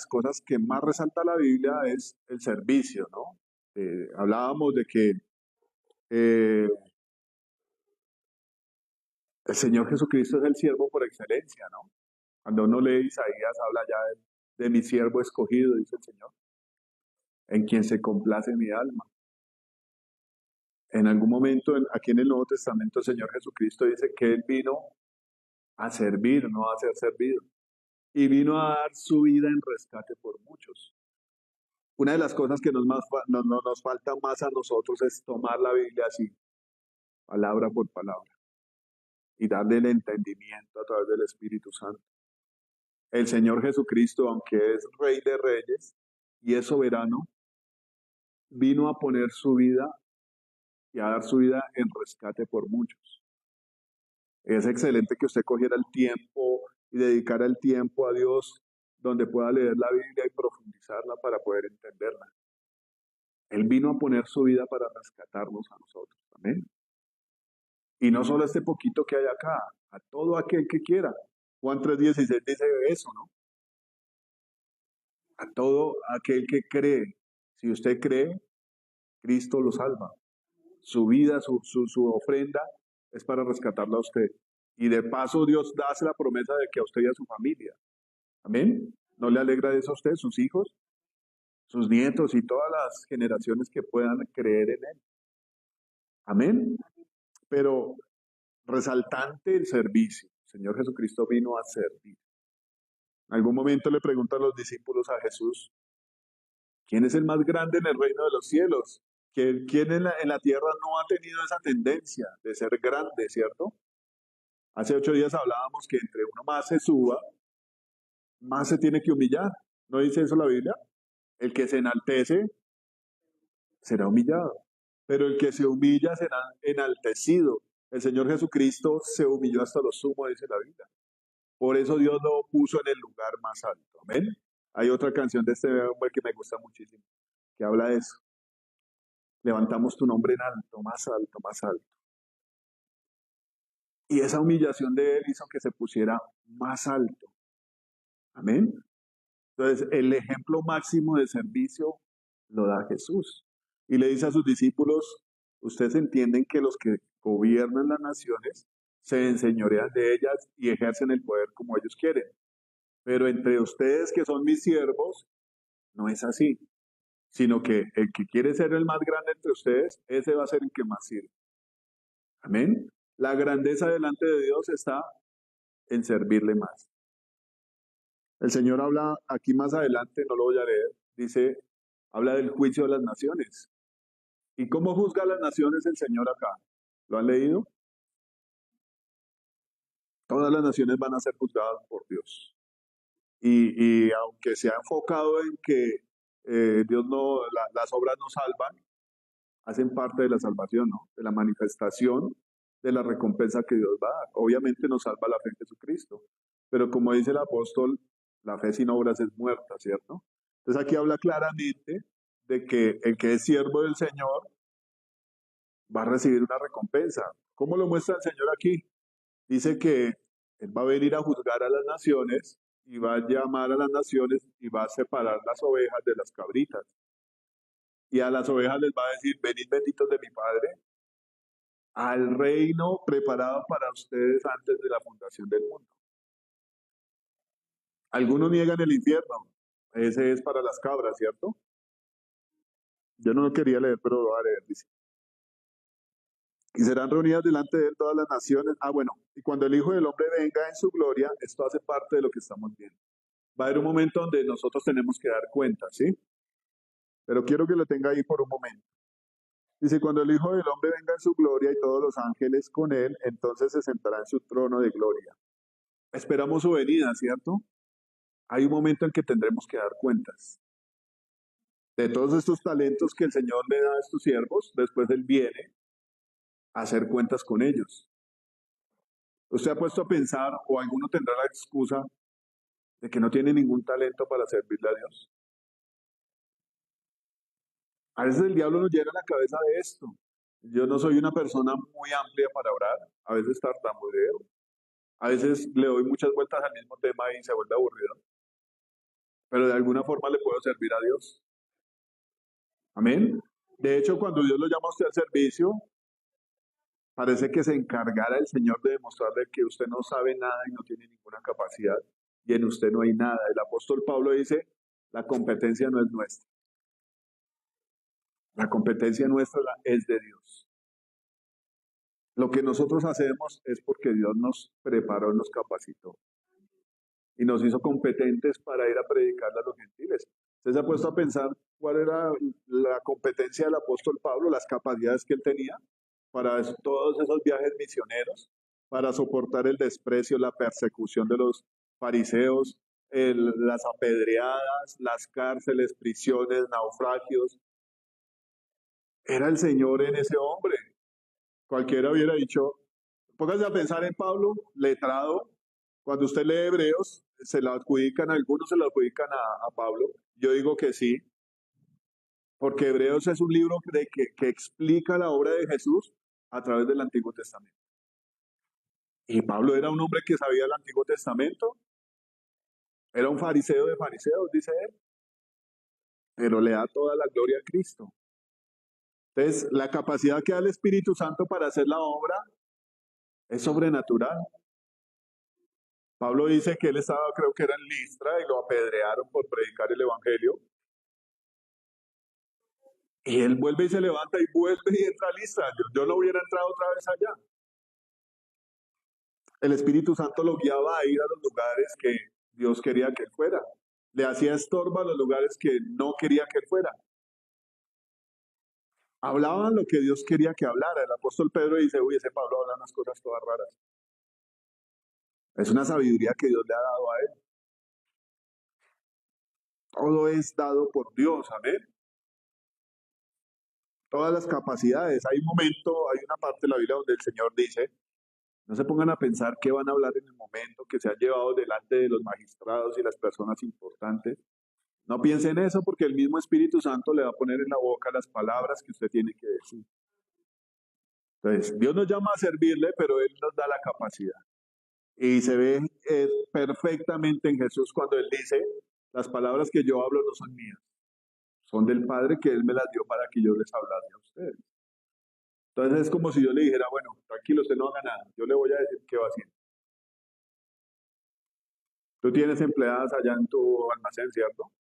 cosas que más resalta la Biblia es el servicio, ¿no? Hablábamos de que el Señor Jesucristo es el siervo por excelencia, ¿no? Cuando uno lee Isaías, habla ya de mi siervo escogido, dice el Señor, en quien se complace mi alma. En algún momento, aquí en el Nuevo Testamento, el Señor Jesucristo dice que Él vino a servir, no a ser servido. Y vino a dar su vida en rescate por muchos. Una de las cosas que nos falta más a nosotros es tomar la Biblia así, palabra por palabra, y darle el entendimiento a través del Espíritu Santo. El Señor Jesucristo, aunque es Rey de Reyes y es soberano, vino a poner su vida y a dar su vida en rescate por muchos. Es excelente que usted cogiera el tiempo y dedicara el tiempo a Dios donde pueda leer la Biblia y profundizarla para poder entenderla. Él vino a poner su vida para rescatarnos a nosotros. Amén. Y no solo este poquito que hay acá, a todo aquel que quiera. Juan 3:16 dice eso, ¿no? A todo aquel que cree. Si usted cree, Cristo lo salva. Su vida, su ofrenda es para rescatarla a usted. Y de paso Dios hace la promesa de que a usted y a su familia. Amén. ¿No le alegra eso a usted, sus hijos, sus nietos y todas las generaciones que puedan creer en Él? Amén. Pero resaltante el servicio. El Señor Jesucristo vino a servir. En algún momento le preguntan los discípulos a Jesús, ¿quién es el más grande en el reino de los cielos? ¿Quién en la tierra no ha tenido esa tendencia de ser grande, cierto? Hace 8 días hablábamos que entre uno más se suba, más se tiene que humillar. ¿No dice eso la Biblia? El que se enaltece será humillado, pero el que se humilla será enaltecido. El Señor Jesucristo se humilló hasta lo sumo, dice la Biblia. Por eso Dios lo puso en el lugar más alto. Amén. Hay otra canción de este hombre que me gusta muchísimo, que habla de eso. Levantamos tu nombre en alto, más alto, más alto. Y esa humillación de Él hizo que se pusiera más alto. Amén. Entonces, el ejemplo máximo de servicio lo da Jesús. Y le dice a sus discípulos, ustedes entienden que los que gobiernan las naciones se enseñorean de ellas y ejercen el poder como ellos quieren. Pero entre ustedes que son mis siervos, no es así, sino que el que quiere ser el más grande entre ustedes, ese va a ser el que más sirve. Amén. La grandeza delante de Dios está en servirle más. El Señor habla aquí más adelante, no lo voy a leer, dice, habla del juicio de las naciones. ¿Y cómo juzga a las naciones el Señor acá? ¿Lo han leído? Todas las naciones van a ser juzgadas por Dios. Y aunque se ha enfocado en que Dios no, las obras no salvan, hacen parte de la salvación, ¿no? De la manifestación de la recompensa que Dios va a dar. Obviamente nos salva la fe en Jesucristo, pero como dice el apóstol, la fe sin obras es muerta, ¿cierto? Entonces aquí habla claramente de que el que es siervo del Señor va a recibir una recompensa. ¿Cómo lo muestra el Señor aquí? Dice que Él va a venir a juzgar a las naciones y va a llamar a las naciones y va a separar las ovejas de las cabritas. Y a las ovejas les va a decir, venid benditos de mi Padre, al reino preparado para ustedes antes de la fundación del mundo. Algunos niegan el infierno. Ese es para las cabras, ¿cierto? Yo no lo quería leer, pero lo voy a leer, dice. Y serán reunidas delante de él todas las naciones. Ah, bueno, y cuando el Hijo del Hombre venga en su gloria, esto hace parte de lo que estamos viendo. Va a haber un momento donde nosotros tenemos que dar cuenta, ¿sí? Pero quiero que lo tenga ahí por un momento. Dice, cuando el Hijo del Hombre venga en su gloria y todos los ángeles con él, entonces se sentará en su trono de gloria. Esperamos su venida, ¿cierto? Hay un momento en que tendremos que dar cuentas de todos estos talentos que el Señor le da a estos siervos. Después Él viene a hacer cuentas con ellos. ¿Usted ha puesto a pensar o alguno tendrá la excusa de que no tiene ningún talento para servirle a Dios? A veces el diablo nos llena la cabeza de esto. Yo no soy una persona muy amplia para orar, a veces tartamudeo, a veces le doy muchas vueltas al mismo tema y se vuelve aburrido, pero de alguna forma le puedo servir a Dios. Amén. De hecho, cuando Dios lo llama a usted al servicio, parece que se encargara el Señor de demostrarle que usted no sabe nada y no tiene ninguna capacidad y en usted no hay nada. El apóstol Pablo dice, la competencia no es nuestra. La competencia nuestra es de Dios. Lo que nosotros hacemos es porque Dios nos preparó, nos capacitó y nos hizo competentes para ir a predicarle a los gentiles. ¿Usted se ha puesto a pensar cuál era la competencia del apóstol Pablo, las capacidades que él tenía para todos esos viajes misioneros, para soportar el desprecio, la persecución de los fariseos, las apedreadas, las cárceles, prisiones, naufragios? Era el Señor en ese hombre. Cualquiera hubiera dicho, póngase a pensar en Pablo, letrado. Cuando usted lee Hebreos, se lo adjudican, algunos se lo adjudican a Pablo. Yo digo que sí, porque Hebreos es un libro que explica la obra de Jesús a través del Antiguo Testamento. Y Pablo era un hombre que sabía el Antiguo Testamento, era un fariseo de fariseos, dice él, pero le da toda la gloria a Cristo. Entonces, la capacidad que da el Espíritu Santo para hacer la obra es sobrenatural. Pablo dice que él estaba, creo que era en Listra, y lo apedrearon por predicar el Evangelio. Y él vuelve y se levanta y vuelve y entra a Listra. Yo no hubiera entrado otra vez allá. El Espíritu Santo lo guiaba a ir a los lugares que Dios quería que él fuera. Le hacía estorba a los lugares que no quería que él fuera. Hablaban lo que Dios quería que hablara. El apóstol Pedro dice, uy, ese Pablo habla unas cosas todas raras. Es una sabiduría que Dios le ha dado a él. Todo es dado por Dios, amén. Todas las capacidades. Hay un momento, hay una parte de la Biblia donde el Señor dice, no se pongan a pensar qué van a hablar en el momento que se han llevado delante de los magistrados y las personas importantes. No piensen en eso porque el mismo Espíritu Santo le va a poner en la boca las palabras que usted tiene que decir. Entonces, Dios nos llama a servirle, pero Él nos da la capacidad. Y se ve perfectamente en Jesús cuando Él dice, las palabras que yo hablo no son mías, son del Padre que Él me las dio para que yo les hablara a ustedes. Entonces es como si yo le dijera, bueno, tranquilo, usted no haga nada, yo le voy a decir qué va a hacer. Tú tienes empleadas allá en tu almacén, ¿cierto?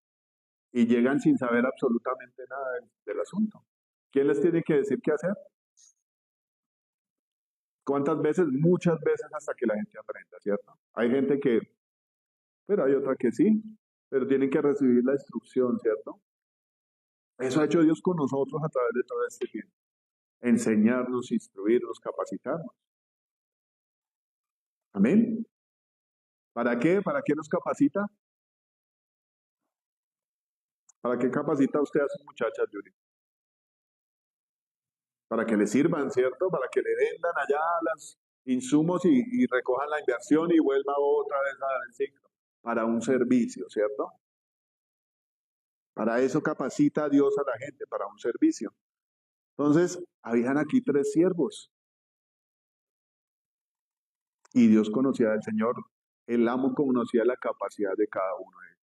Y llegan sin saber absolutamente nada del asunto. ¿Quién les tiene que decir qué hacer? ¿Cuántas veces? Muchas veces hasta que la gente aprenda, ¿cierto? Hay gente que, pero hay otra que sí, pero tienen que recibir la instrucción, ¿cierto? Eso ha hecho Dios con nosotros a través de todo este tiempo. Enseñarnos, instruirnos, capacitarnos. Amén. ¿Para qué? ¿Para qué nos capacita? ¿Para qué capacita usted a sus muchachas, Yuri? Para que le sirvan, ¿cierto? Para que le vendan allá los insumos y recojan la inversión y vuelva otra vez a dar el ciclo. Para un servicio, ¿cierto? Para eso capacita a Dios a la gente, para un servicio. Entonces, habían aquí 3 siervos y Dios conocía al Señor. El amo conocía la capacidad de cada uno de ellos.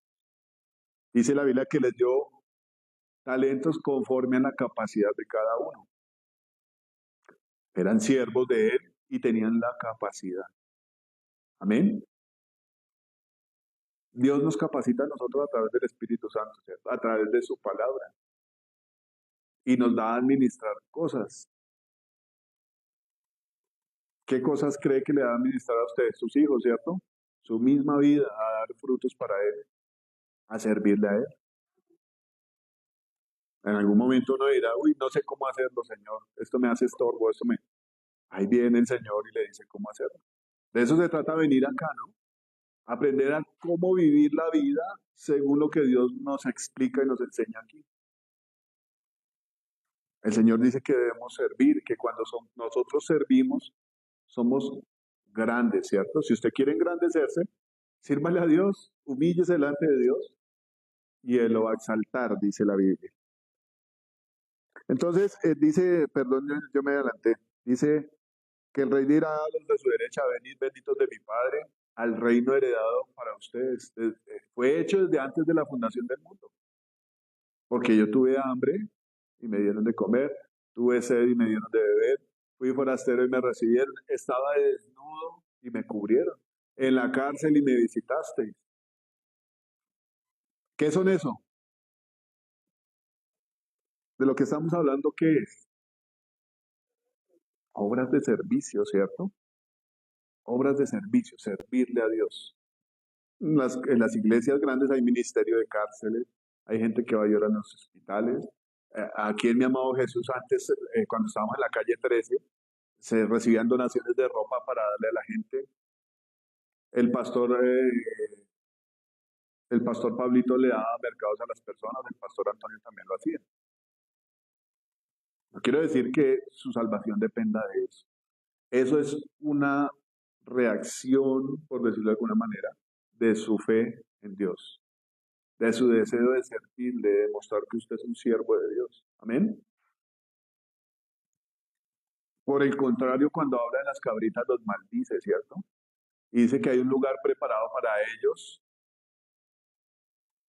Dice la Biblia que les dio talentos conforme a la capacidad de cada uno. Eran siervos de Él y tenían la capacidad. Amén. Dios nos capacita a nosotros a través del Espíritu Santo, ¿cierto? A través de su palabra. Y nos da a administrar cosas. ¿Qué cosas cree que le da a administrar a ustedes? Sus hijos, ¿cierto? Su misma vida, a dar frutos para Él, a servirle a Él. En algún momento uno dirá, uy, no sé cómo hacerlo, Señor. Esto me hace estorbo, esto me... Ahí viene el Señor y le dice cómo hacerlo. De eso se trata venir acá, ¿no? Aprender a cómo vivir la vida según lo que Dios nos explica y nos enseña aquí. El Señor dice que debemos servir, que cuando nosotros servimos, somos grandes, ¿cierto? Si usted quiere engrandecerse, sírvale a Dios, humíllese delante de Dios y Él lo va a exaltar, dice la Biblia. Entonces, dice, perdón, yo me adelanté, dice que el rey dirá a los de su derecha, venid benditos de mi Padre, al reino heredado para ustedes. Fue hecho desde antes de la fundación del mundo. Porque yo tuve hambre y me dieron de comer, tuve sed y me dieron de beber, fui forastero y me recibieron, estaba desnudo y me cubrieron, en la cárcel y me visitasteis. ¿Qué son eso? De lo que estamos hablando, ¿qué es? Obras de servicio, ¿cierto? Obras de servicio, servirle a Dios. En las iglesias grandes hay ministerio de cárceles, hay gente que va a llorar en los hospitales. Aquí en mi amado Jesús, antes, cuando estábamos en la calle 13, se recibían donaciones de ropa para darle a la gente. El pastor, el pastor Pablito le daba mercados a las personas, el pastor Antonio también lo hacía. No quiero decir que su salvación dependa de eso. Eso es una reacción, por decirlo de alguna manera, de su fe en Dios, de su deseo de servir, de demostrar que usted es un siervo de Dios. Amén. Por el contrario, cuando habla de las cabritas, los maldice, ¿cierto? Y dice que hay un lugar preparado para ellos.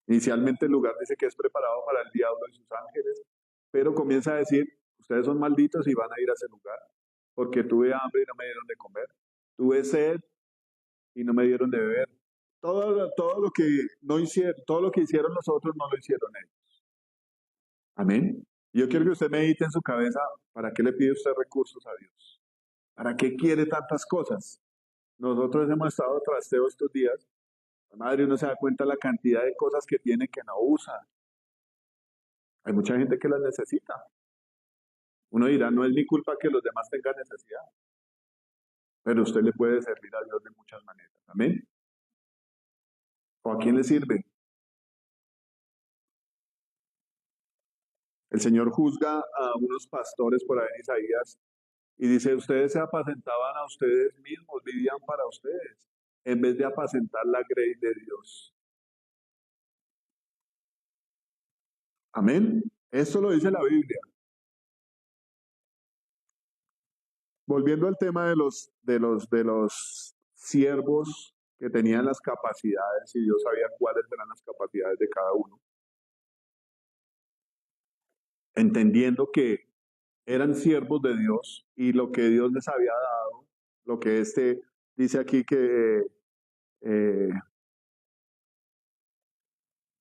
Inicialmente el lugar dice que es preparado para el diablo y sus ángeles, pero comienza a decir, ustedes son malditos y van a ir a ese lugar, porque tuve hambre y no me dieron de comer, tuve sed y no me dieron de beber. Todo lo que no hicieron, todo lo que hicieron los otros no lo hicieron ellos. Amén. Yo quiero que usted medite en su cabeza, ¿para qué le pide usted recursos a Dios? ¿Para qué quiere tantas cosas? Nosotros hemos estado trasteo estos días. La madre, uno se da cuenta de la cantidad de cosas que tiene que no usa. Hay mucha gente que las necesita. Uno dirá, no es mi culpa que los demás tengan necesidad, pero usted le puede servir a Dios de muchas maneras. Amén. ¿O a quién le sirve? El Señor juzga a unos pastores por ahí en Isaías y dice, ustedes se apacentaban a ustedes mismos, vivían para ustedes, en vez de apacentar la grey de Dios. Amén. Esto lo dice la Biblia. Volviendo al tema de los siervos que tenían las capacidades y Dios sabía cuáles eran las capacidades de cada uno. Entendiendo que eran siervos de Dios y lo que Dios les había dado, lo que dice aquí que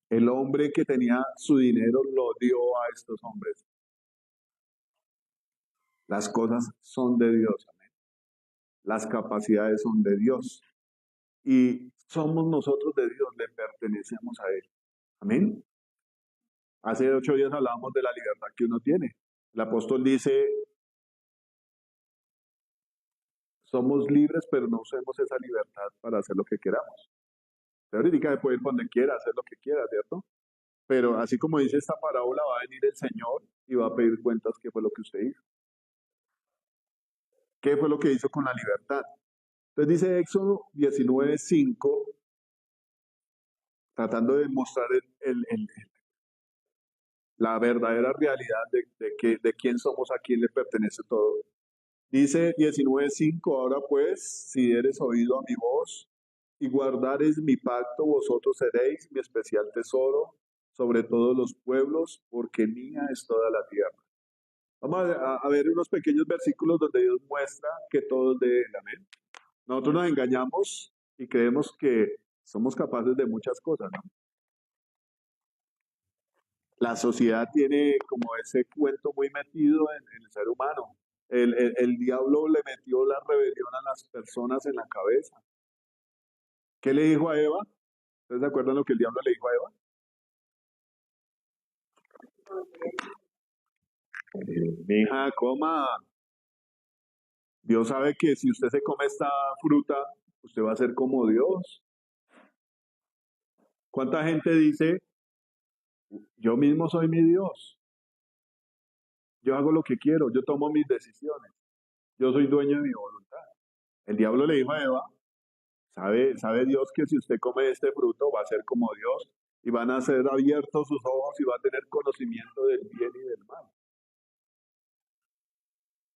El hombre que tenía su dinero lo dio a estos hombres. Las cosas son de Dios, amén. Las capacidades son de Dios. Y somos nosotros de Dios, le pertenecemos a Él. Amén. Hace 8 días hablábamos de la libertad que uno tiene. El apóstol dice, somos libres, pero no usemos esa libertad para hacer lo que queramos. Usted ahorita puede ir donde quiera, hacer lo que quiera, ¿cierto? Pero así como dice esta parábola, va a venir el Señor y va a pedir cuentas qué fue lo que usted hizo. ¿Qué fue lo que hizo con la libertad? Entonces dice Éxodo 19:5, tratando de mostrar la verdadera realidad de quién somos, a quién le pertenece todo. Dice 19:5, ahora pues, si eres oído a mi voz y guardares mi pacto, vosotros seréis mi especial tesoro sobre todos los pueblos, porque mía es toda la tierra. Vamos a ver unos pequeños versículos donde Dios muestra que todo es de Él, amén. Nosotros nos engañamos y creemos que somos capaces de muchas cosas, ¿no? La sociedad tiene como ese cuento muy metido en el ser humano. El diablo le metió la rebelión a las personas en la cabeza. ¿Qué le dijo a Eva? ¿Ustedes se acuerdan lo que el diablo le dijo a Eva? Mi hija, coma. Dios sabe que si usted se come esta fruta, usted va a ser como Dios. ¿Cuánta gente dice, yo mismo soy mi Dios? Yo hago lo que quiero, yo tomo mis decisiones, yo soy dueño de mi voluntad. El diablo le dijo a Eva, sabe Dios que si usted come este fruto va a ser como Dios y van a ser abiertos sus ojos y va a tener conocimiento del bien y del mal.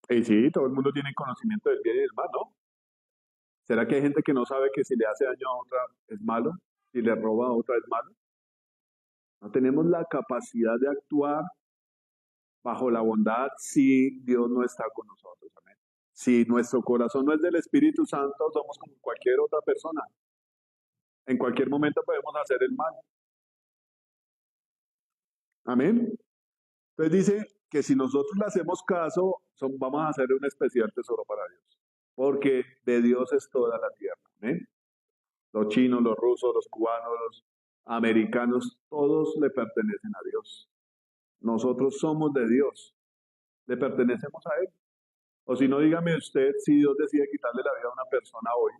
Y sí, todo el mundo tiene conocimiento del bien y del mal, ¿no? ¿Será que hay gente que no sabe que si le hace daño a otra es malo? Si le roba a otra es malo. No tenemos la capacidad de actuar bajo la bondad si Dios no está con nosotros. Amén. Si nuestro corazón no es del Espíritu Santo, somos como cualquier otra persona. En cualquier momento podemos hacer el mal. Amén. Entonces dice que si nosotros le hacemos caso, vamos a hacer un especial tesoro para Dios. Porque de Dios es toda la tierra. Amén. Los chinos, los rusos, los cubanos, los americanos, todos le pertenecen a Dios. Nosotros somos de Dios. Le pertenecemos a Él. O si no, dígame usted, si Dios decide quitarle la vida a una persona hoy,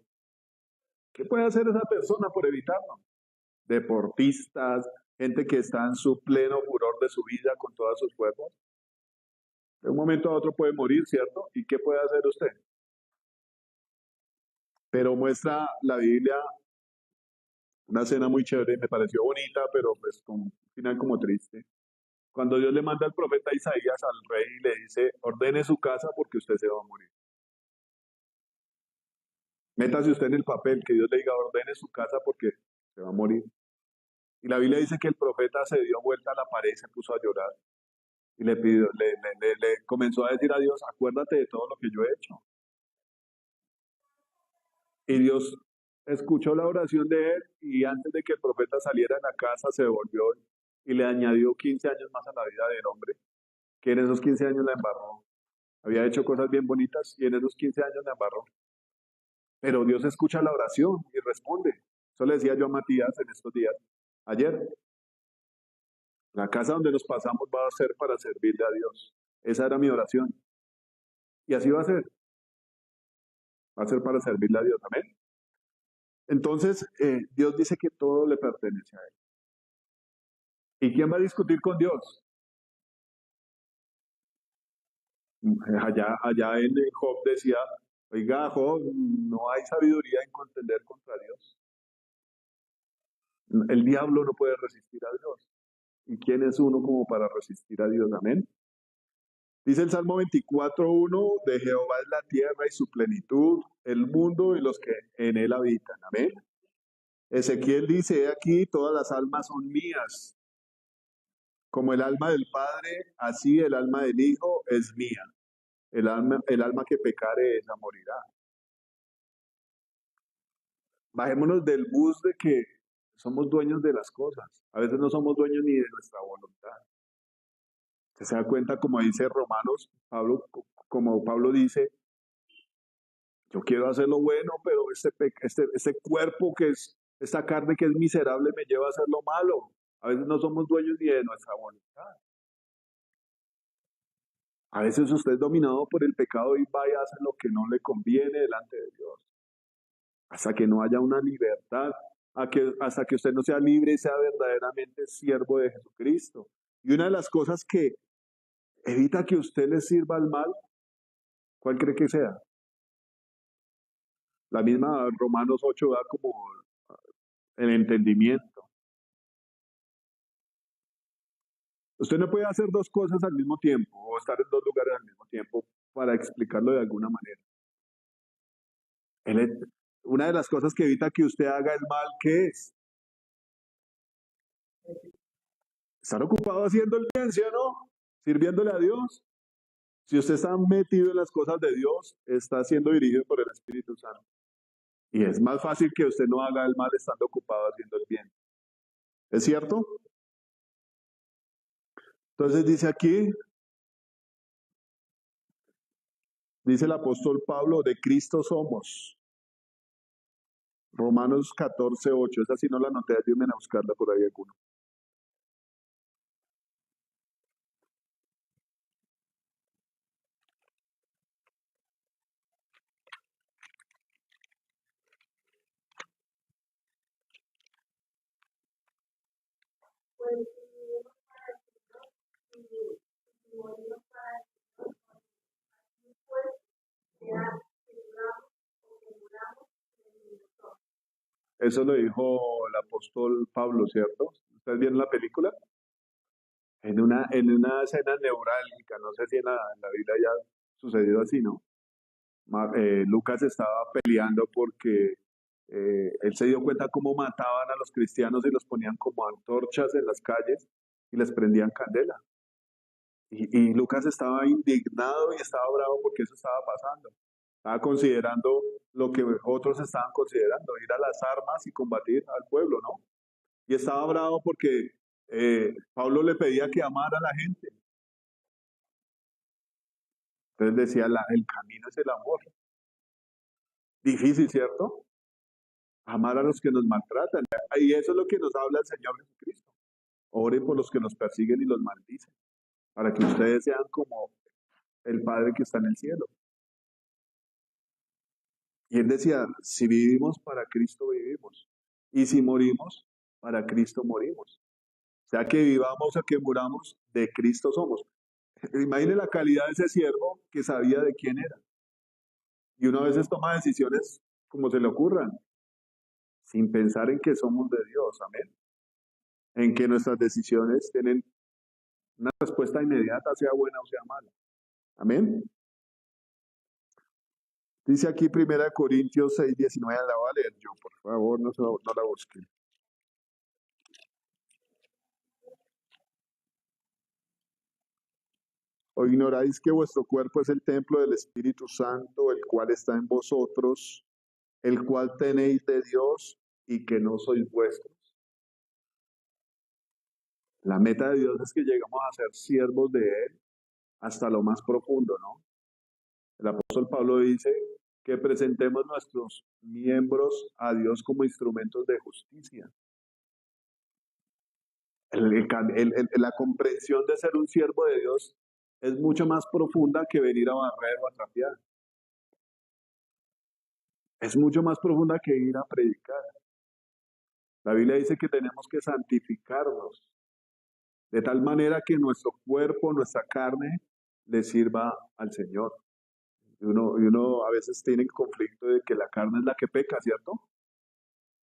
¿qué puede hacer esa persona por evitarlo? Deportistas, gente que está en su pleno furor de su vida con todas sus fuerzas. De un momento a otro puede morir, ¿cierto? ¿Y qué puede hacer usted? Pero muestra la Biblia una escena muy chévere, me pareció bonita, pero pues con un final como triste. Cuando Dios le manda al profeta Isaías al rey y le dice, ordene su casa porque usted se va a morir. Métase usted en el papel, que Dios le diga, ordene su casa porque se va a morir. Y la Biblia dice que el profeta se dio vuelta a la pared y se puso a llorar. Y le pidió, le comenzó a decir a Dios, acuérdate de todo lo que yo he hecho. Y Dios escuchó la oración de él y antes de que el profeta saliera de la casa se volvió y le añadió 15 años más a la vida del hombre, que en esos 15 años la embarró. Había hecho cosas bien bonitas y en esos 15 años la embarró. Pero Dios escucha la oración y responde. Eso le decía yo a Matías en estos días. Ayer, la casa donde nos pasamos va a ser para servirle a Dios. Esa era mi oración. Y así va a ser. Va a ser para servirle a Dios. Amén. Entonces, Dios dice que todo le pertenece a Él. ¿Y quién va a discutir con Dios? Allá en Job decía, oiga, Job, no hay sabiduría en contender contra Dios. El diablo no puede resistir a Dios. ¿Y quién es uno como para resistir a Dios? Amén. Dice el Salmo 24:1, de Jehová es la tierra y su plenitud, el mundo y los que en él habitan. Amén. Ezequiel dice, aquí todas las almas son mías. Como el alma del Padre, así el alma del Hijo es mía. El alma que pecare, esa morirá. Bajémonos del bus de que somos dueños de las cosas. A veces no somos dueños ni de nuestra voluntad. Usted se da cuenta, como dice Romanos, como Pablo dice, yo quiero hacer lo bueno, pero este cuerpo que es, esta carne que es miserable me lleva a hacer lo malo. A veces no somos dueños ni de nuestra voluntad. A veces usted es dominado por el pecado y va y hace lo que no le conviene delante de Dios. Hasta que no haya una libertad, hasta que usted no sea libre y sea verdaderamente siervo de Jesucristo. Y una de las cosas que evita que usted le sirva al mal, ¿cuál cree que sea? La misma Romanos 8 da como el entendimiento. Usted no puede hacer dos cosas al mismo tiempo o estar en dos lugares al mismo tiempo para explicarlo de alguna manera. Una de las cosas que evita que usted haga el mal, ¿qué es? Estar ocupado haciendo el bien, ¿sí o no? Sirviéndole a Dios. Si usted está metido en las cosas de Dios, está siendo dirigido por el Espíritu Santo. Y es más fácil que usted no haga el mal estando ocupado haciendo el bien. ¿Es cierto? Entonces dice aquí, dice el apóstol Pablo, de Cristo somos. Romanos 14:8. Esa sí no la anoté, ayúdenme a buscarla por ahí alguno. Eso lo dijo el apóstol Pablo, ¿cierto? ¿Ustedes vieron la película? En una escena neurálgica, no sé si en la Biblia ya sucedido así, ¿no? Lucas estaba peleando porque él se dio cuenta cómo mataban a los cristianos y los ponían como antorchas en las calles y les prendían candela. Y Lucas estaba indignado y estaba bravo porque eso estaba pasando. Estaba considerando lo que otros estaban considerando, ir a las armas y combatir al pueblo, ¿no? Y estaba bravo porque Pablo le pedía que amara a la gente. Entonces decía, el camino es el amor. Difícil, ¿cierto? Amar a los que nos maltratan. Y eso es lo que nos habla el Señor Jesucristo. Oren por los que nos persiguen y los maldicen, para que ustedes sean como el Padre que está en el cielo. Y él decía, si vivimos, para Cristo vivimos. Y si morimos, para Cristo morimos. O sea, que vivamos o que muramos, de Cristo somos. Imagine la calidad de ese siervo que sabía de quién era. Y uno a veces toma decisiones como se le ocurran, sin pensar en que somos de Dios, amén. En que nuestras decisiones tienen una respuesta inmediata, sea buena o sea mala. Amén. Dice aquí 1 Corintios 6:19, la voy a leer yo, por favor, no la busquen. ¿O ignoráis que vuestro cuerpo es el templo del Espíritu Santo, el cual está en vosotros, el cual tenéis de Dios y que no sois vuestros? La meta de Dios es que llegamos a ser siervos de Él hasta lo más profundo, ¿no? El apóstol Pablo dice que presentemos nuestros miembros a Dios como instrumentos de justicia. La comprensión de ser un siervo de Dios es mucho más profunda que venir a barrer o a trapear. Es mucho más profunda que ir a predicar. La Biblia dice que tenemos que santificarnos de tal manera que nuestro cuerpo, nuestra carne, le sirva al Señor. Y uno a veces tiene el conflicto de que la carne es la que peca, ¿cierto?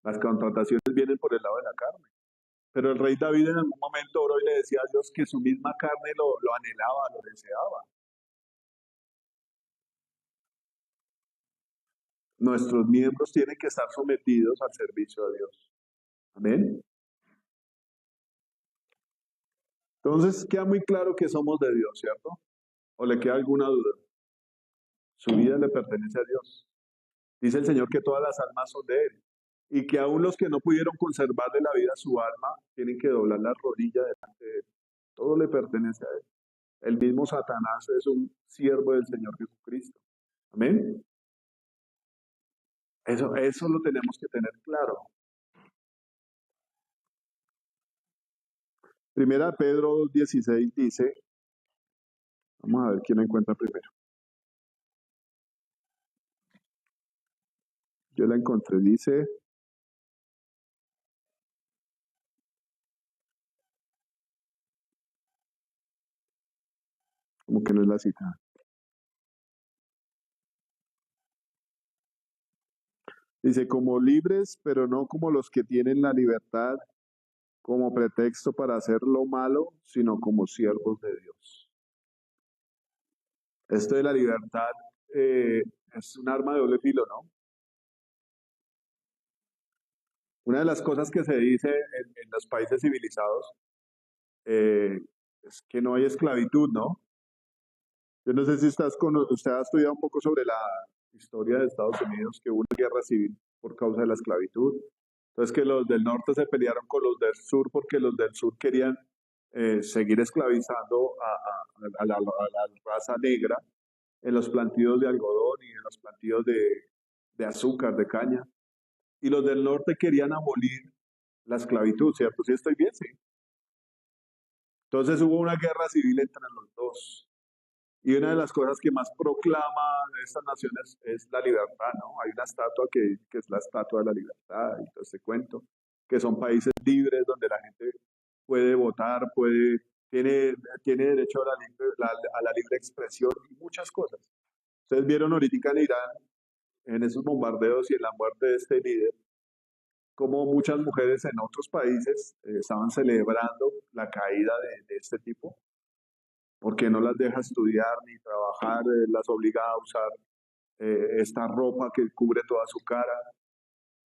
Las contrataciones vienen por el lado de la carne. Pero el rey David en algún momento oró y le decía a Dios que su misma carne lo anhelaba, lo deseaba. Nuestros miembros tienen que estar sometidos al servicio de Dios. Amén. Entonces queda muy claro que somos de Dios, ¿cierto? ¿O le queda alguna duda? Su vida le pertenece a Dios. Dice el Señor que todas las almas son de Él. y que aún los que no pudieron conservarle la vida a su alma tienen que doblar la rodilla delante de él. Todo le pertenece a él. El mismo Satanás es un siervo del Señor Jesucristo. Amén. Eso lo tenemos que tener claro. Primera Pedro 2:16 dice, vamos a ver quién la encuentra primero. Yo la encontré, dice, como que no es la cita. Dice, como libres, pero no como los que tienen la libertad como pretexto para hacer lo malo, sino como siervos de Dios. Esto de la libertad es un arma de doble filo, ¿no? Una de las cosas que se dice en los países civilizados es que no hay esclavitud, ¿no? Yo no sé si usted ha estudiado un poco sobre la historia de Estados Unidos, que hubo una guerra civil por causa de la esclavitud. Entonces que los del norte se pelearon con los del sur porque los del sur querían seguir esclavizando a la raza negra en los plantíos de algodón y en los plantíos de azúcar, de caña. Y los del norte querían abolir la esclavitud, ¿cierto? ¿Sí estoy bien? Sí. Entonces hubo una guerra civil entre los dos. Y una de las cosas que más proclama estas naciones es la libertad, ¿no? Hay una estatua que es la estatua de la libertad y todo este cuento, que son países libres donde la gente puede votar, tiene, tiene derecho a a la libre expresión y muchas cosas. Ustedes vieron ahorita en Irán, en esos bombardeos y en la muerte de este líder, como muchas mujeres en otros países estaban celebrando la caída de este tipo porque no las deja estudiar ni trabajar, las obliga a usar esta ropa que cubre toda su cara.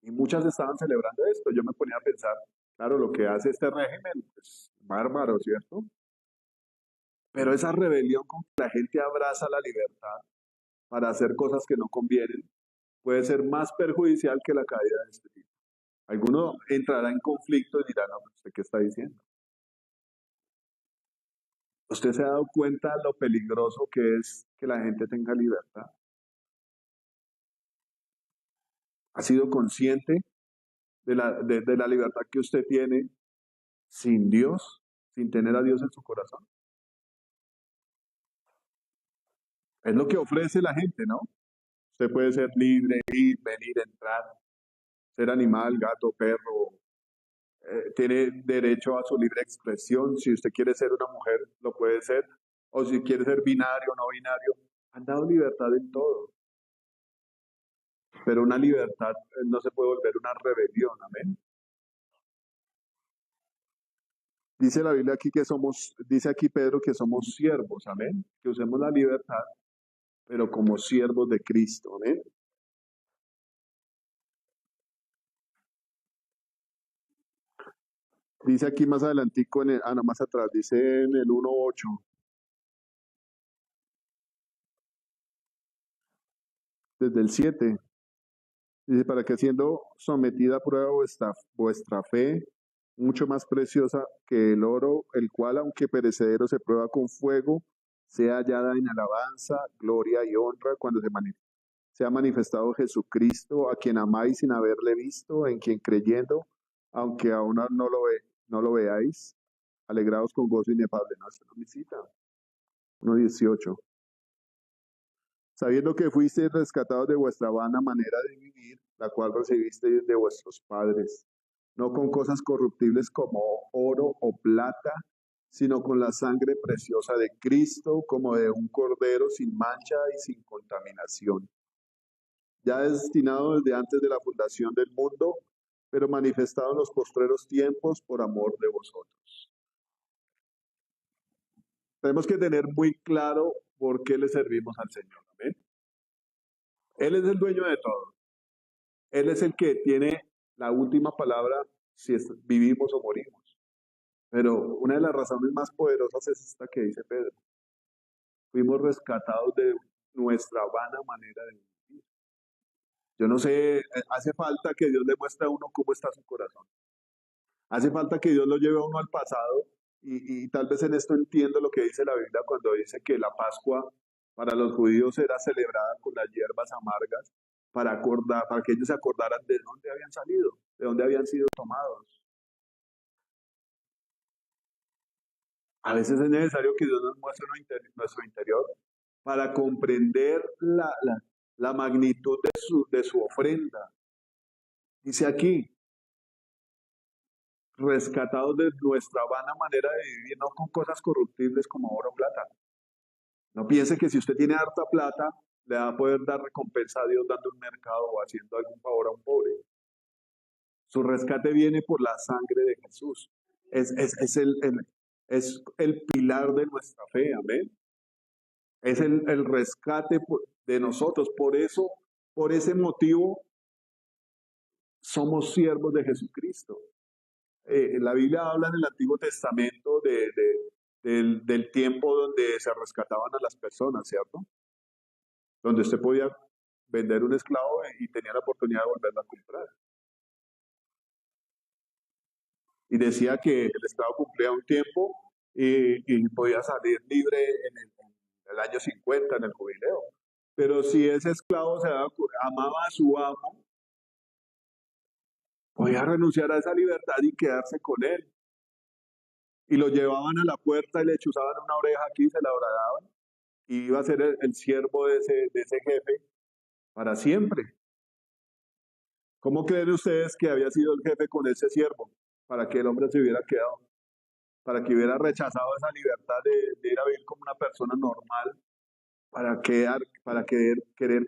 Y muchas estaban celebrando esto. Yo me ponía a pensar, claro, lo que hace este régimen es bárbaro, ¿cierto? Pero esa rebelión con que la gente abraza la libertad para hacer cosas que no convienen puede ser más perjudicial que la caída de este tipo. Alguno entrará en conflicto y dirá, no, ¿usted qué está diciendo? ¿Usted se ha dado cuenta lo peligroso que es que la gente tenga libertad? ¿Ha sido consciente de la libertad que usted tiene sin Dios, sin tener a Dios en su corazón? Es lo que ofrece la gente, ¿no? Usted puede ser libre, ir, venir, entrar, ser animal, gato, perro, tiene derecho a su libre expresión. Si usted quiere ser una mujer, lo puede ser. O si quiere ser binario o no binario, han dado libertad en todo. Pero una libertad no se puede volver una rebelión, amén. Dice la Biblia aquí dice aquí Pedro que somos siervos, amén. Que usemos la libertad, pero como siervos de Cristo, amén. Dice aquí más adelantico, no, más atrás, dice en el 1:8, desde el 7, dice, para que siendo sometida a prueba vuestra fe, mucho más preciosa que el oro, el cual, aunque perecedero, se prueba con fuego, sea hallada en alabanza, gloria y honra cuando sea manifestado Jesucristo, a quien amáis sin haberle visto, en quien creyendo, aunque aún no lo veáis, alegrados con gozo inefable. No, esta no es mi cita. 1:18. Sabiendo que fuisteis rescatados de vuestra vana manera de vivir, la cual recibisteis de vuestros padres, no con cosas corruptibles como oro o plata, sino con la sangre preciosa de Cristo, como de un cordero sin mancha y sin contaminación, ya destinado desde antes de la fundación del mundo, pero manifestado en los postreros tiempos por amor de vosotros. Tenemos que tener muy claro por qué le servimos al Señor. ¿Amén? Él es el dueño de todo. Él es el que tiene la última palabra si vivimos o morimos. Pero una de las razones más poderosas es esta que dice Pedro. Fuimos rescatados de nuestra vana manera de vivir. Yo no sé, hace falta que Dios le muestre a uno cómo está su corazón. Hace falta que Dios lo lleve a uno al pasado y tal vez en esto entiendo lo que dice la Biblia cuando dice que la Pascua para los judíos era celebrada con las hierbas amargas para que ellos se acordaran de dónde habían salido, de dónde habían sido tomados. A veces es necesario que Dios nos muestre nuestro interior para comprender la magnitud de su ofrenda. Dice aquí, rescatados de nuestra vana manera de vivir, no con cosas corruptibles como oro o plata. No piense que si usted tiene harta plata, le va a poder dar recompensa a Dios dando un mercado o haciendo algún favor a un pobre. Su rescate viene por la sangre de Jesús. Es el pilar de nuestra fe, amén. Es el rescate de nosotros. Por eso, por ese motivo, somos siervos de Jesucristo. La Biblia habla en el Antiguo Testamento del tiempo donde se rescataban a las personas, ¿cierto? Donde usted podía vender un esclavo y tenía la oportunidad de volverlo a comprar. Y decía que el esclavo cumplía un tiempo y podía salir libre en el año 50, en el jubileo. Pero si ese esclavo amaba a su amo, podía renunciar a esa libertad y quedarse con él. Y lo llevaban a la puerta y le chuzaban una oreja aquí y se la horadaban. Y iba a ser el siervo de ese jefe para siempre. ¿Cómo creen ustedes que había sido el jefe con ese siervo? Para que el hombre se hubiera quedado, para que hubiera rechazado esa libertad de ir a vivir como una persona normal, querer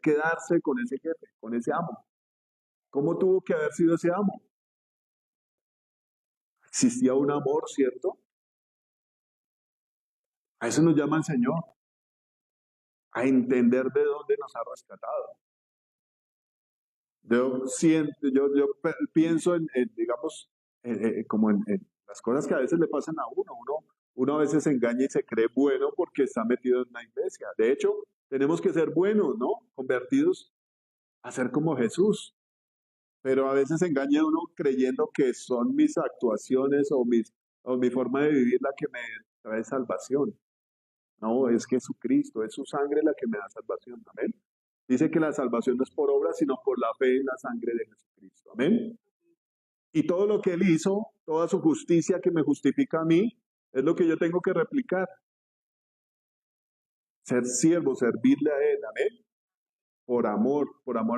quedarse con ese jefe, con ese amo. ¿Cómo tuvo que haber sido ese amo? Existía un amor, ¿cierto? A eso nos llama el Señor, a entender de dónde nos ha rescatado. Pienso digamos, como en las cosas que a veces le pasan a uno. Uno a veces se engaña y se cree bueno porque está metido en una iglesia. De hecho, tenemos que ser buenos, ¿no? Convertidos a ser como Jesús. Pero a veces se engaña uno creyendo que son mis actuaciones o mi forma de vivir la que me trae salvación. No, es Jesucristo, es su sangre la que me da salvación. Amén. Dice que la salvación no es por obra, sino por la fe en la sangre de Jesucristo. Amén. Y todo lo que Él hizo, toda su justicia que me justifica a mí, es lo que yo tengo que replicar. Ser siervo, servirle a Él. Amén. Por amor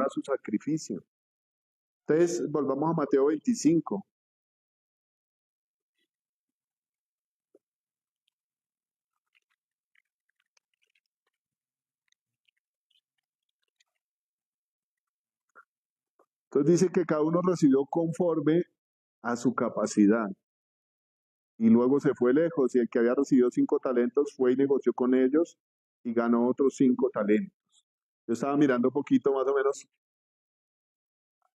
a su sacrificio. Entonces, volvamos a Mateo 25. Entonces dice que cada uno recibió conforme a su capacidad. Y luego se fue lejos y el que había recibido 5 talentos fue y negoció con ellos y ganó otros 5 talentos. Yo estaba mirando un poquito más o menos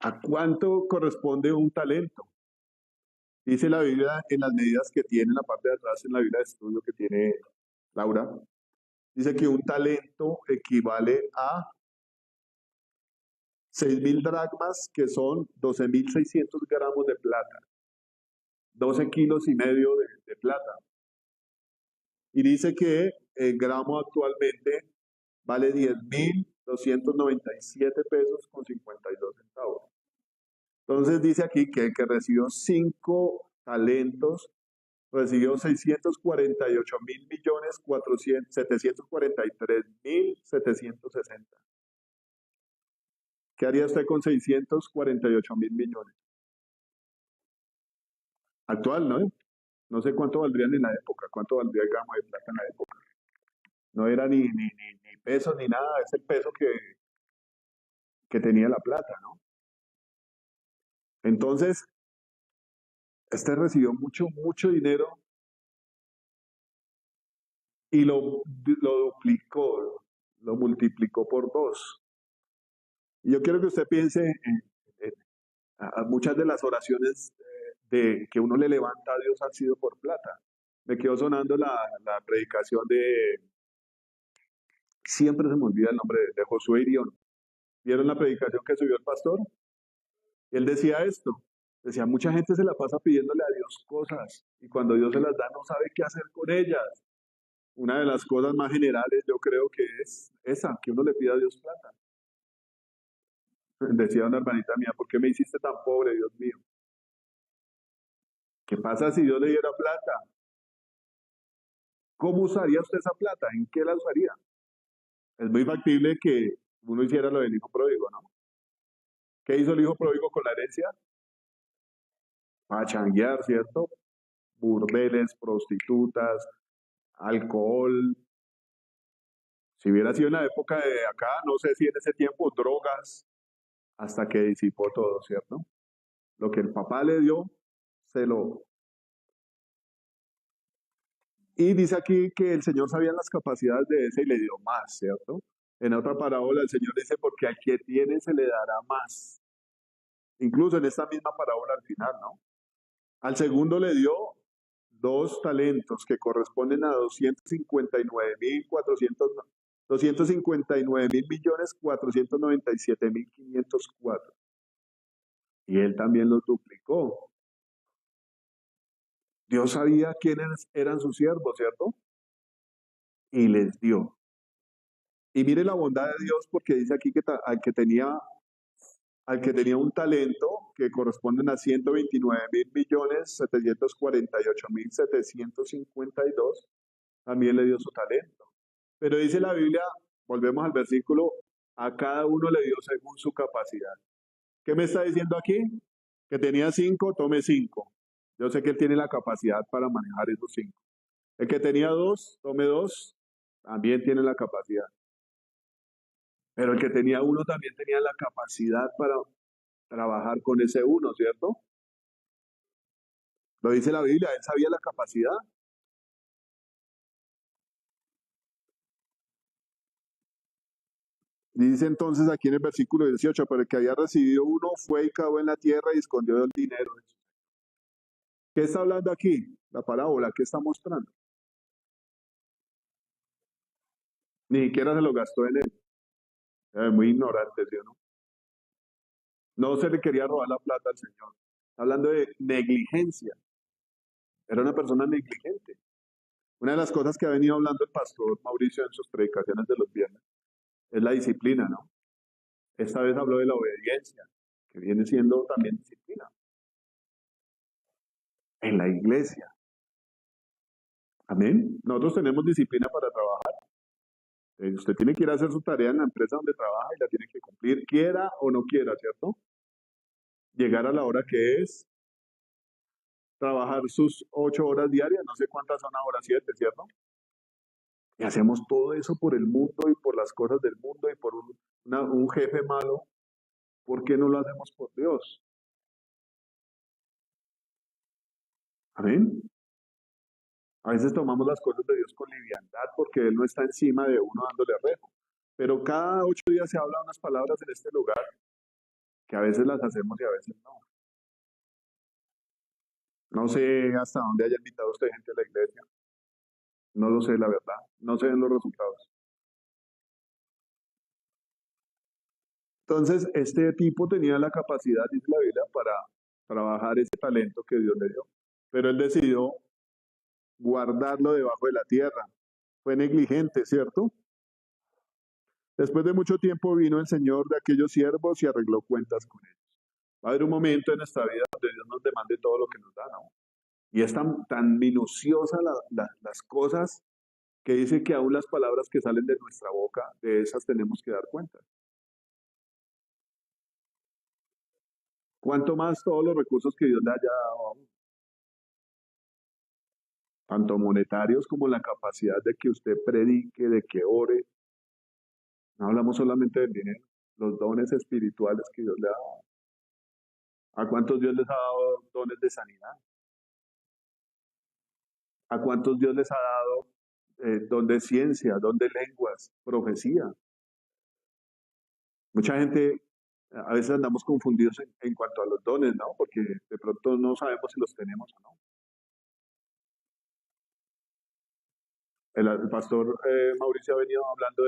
a cuánto corresponde un talento. Dice la Biblia en las medidas que tiene en la parte de atrás en la Biblia de estudio que tiene Laura. Dice que un talento equivale a 6.000 dracmas, que son 12.600 gramos de plata, 12 kilos y medio de plata. Y dice que el gramo actualmente vale 10.297 pesos con 52 centavos. Entonces dice aquí que el que recibió 5 talentos recibió 640.743.760. ¿Qué haría usted con 648.000 millones? Actual, ¿no? No sé cuánto valdrían en la época, cuánto valdría el gramo de plata en la época. No era ni peso ni nada, es el peso que tenía la plata, ¿no? Entonces, este recibió mucho dinero y lo duplicó, lo multiplicó por 2. Y yo quiero que usted piense a muchas de las oraciones de que uno le levanta a Dios han sido por plata. Me quedó sonando la predicación siempre se me olvida el nombre de Josué Irión, ¿Vieron la predicación que subió el pastor? Él decía esto. Decía, mucha gente se la pasa pidiéndole a Dios cosas y cuando Dios se las da no sabe qué hacer con ellas. Una de las cosas más generales yo creo que es esa, que uno le pida a Dios plata. Decía una hermanita mía, ¿por qué me hiciste tan pobre, Dios mío? ¿Qué pasa si Dios le diera plata? ¿Cómo usaría usted esa plata? ¿En qué la usaría? Es muy factible que uno hiciera lo del hijo pródigo, ¿no? ¿Qué hizo el hijo pródigo con la herencia? Pachanguear, ¿cierto? Burdeles, prostitutas, alcohol. Si hubiera sido en la época de acá, no sé si en ese tiempo, drogas, hasta que disipó todo, ¿cierto? Lo que el papá le dio, se lo... Y dice aquí que el Señor sabía las capacidades de ese y le dio más, ¿cierto? En otra parábola el Señor dice, porque al que tiene se le dará más. Incluso en esta misma parábola al final, ¿no? Al segundo le dio 2 talentos que corresponden a 259.497.497.504. Y él también los duplicó. Dios sabía quiénes eran sus siervos, ¿cierto? Y les dio. Y mire la bondad de Dios porque dice aquí que al que tenía un talento que corresponden a 129.748.752, también le dio su talento. Pero dice la Biblia, volvemos al versículo, a cada uno le dio según su capacidad. ¿Qué me está diciendo aquí? Que tenía 5, tome 5. Yo sé que él tiene la capacidad para manejar esos 5. El que tenía 2, tome 2, también tiene la capacidad. Pero el que tenía 1 también tenía la capacidad para trabajar con ese 1, ¿cierto? Lo dice la Biblia, él sabía la capacidad. Dice entonces aquí en el versículo 18, pero el que había recibido 1 fue y cavó en la tierra y escondió el dinero. ¿Qué está hablando aquí? La parábola, ¿qué está mostrando? Ni siquiera se lo gastó en él. Muy ignorante, ¿sí o no? No se le quería robar la plata al Señor. Está hablando de negligencia. Era una persona negligente. Una de las cosas que ha venido hablando el pastor Mauricio en sus predicaciones de los viernes es la disciplina, ¿no? Esta vez habló de la obediencia, que viene siendo también disciplina en la iglesia. Amén. Nosotros tenemos disciplina para trabajar. Usted tiene que ir a hacer su tarea en la empresa donde trabaja y la tiene que cumplir, quiera o no quiera, ¿cierto? Llegar a la hora que es, trabajar sus 8 horas diarias, no sé cuántas son ahora, 7, ¿cierto? Y hacemos todo eso por el mundo y por las cosas del mundo y por un jefe malo. ¿Por qué no lo hacemos por Dios? Amén. A veces tomamos las cosas de Dios con liviandad porque Él no está encima de uno dándole rejo. Pero cada 8 días se hablan unas palabras en este lugar que a veces las hacemos y a veces no. No sé hasta dónde haya invitado usted gente a la iglesia. No lo sé, la verdad. No se ven los resultados. Entonces, este tipo tenía la capacidad, dice la Biblia, para trabajar ese talento que Dios le dio. Pero él decidió guardarlo debajo de la tierra. Fue negligente, ¿cierto? Después de mucho tiempo vino el Señor de aquellos siervos y arregló cuentas con ellos. Va a haber un momento en nuestra vida donde Dios nos demande todo lo que nos da, ¿no? Y es tan minuciosa las cosas que dice que aún las palabras que salen de nuestra boca, de esas tenemos que dar cuenta. Cuanto más todos los recursos que Dios le haya dado a uno, tanto monetarios como la capacidad de que usted predique, de que ore. No hablamos solamente del dinero, los dones espirituales que Dios le ha dado. ¿A cuántos Dios les ha dado dones de sanidad? ¿A cuántos Dios les ha dado don de ciencia, don de lenguas, profecía? Mucha gente, a veces andamos confundidos en cuanto a los dones, ¿no? Porque de pronto no sabemos si los tenemos o no. El pastor Mauricio ha venido hablando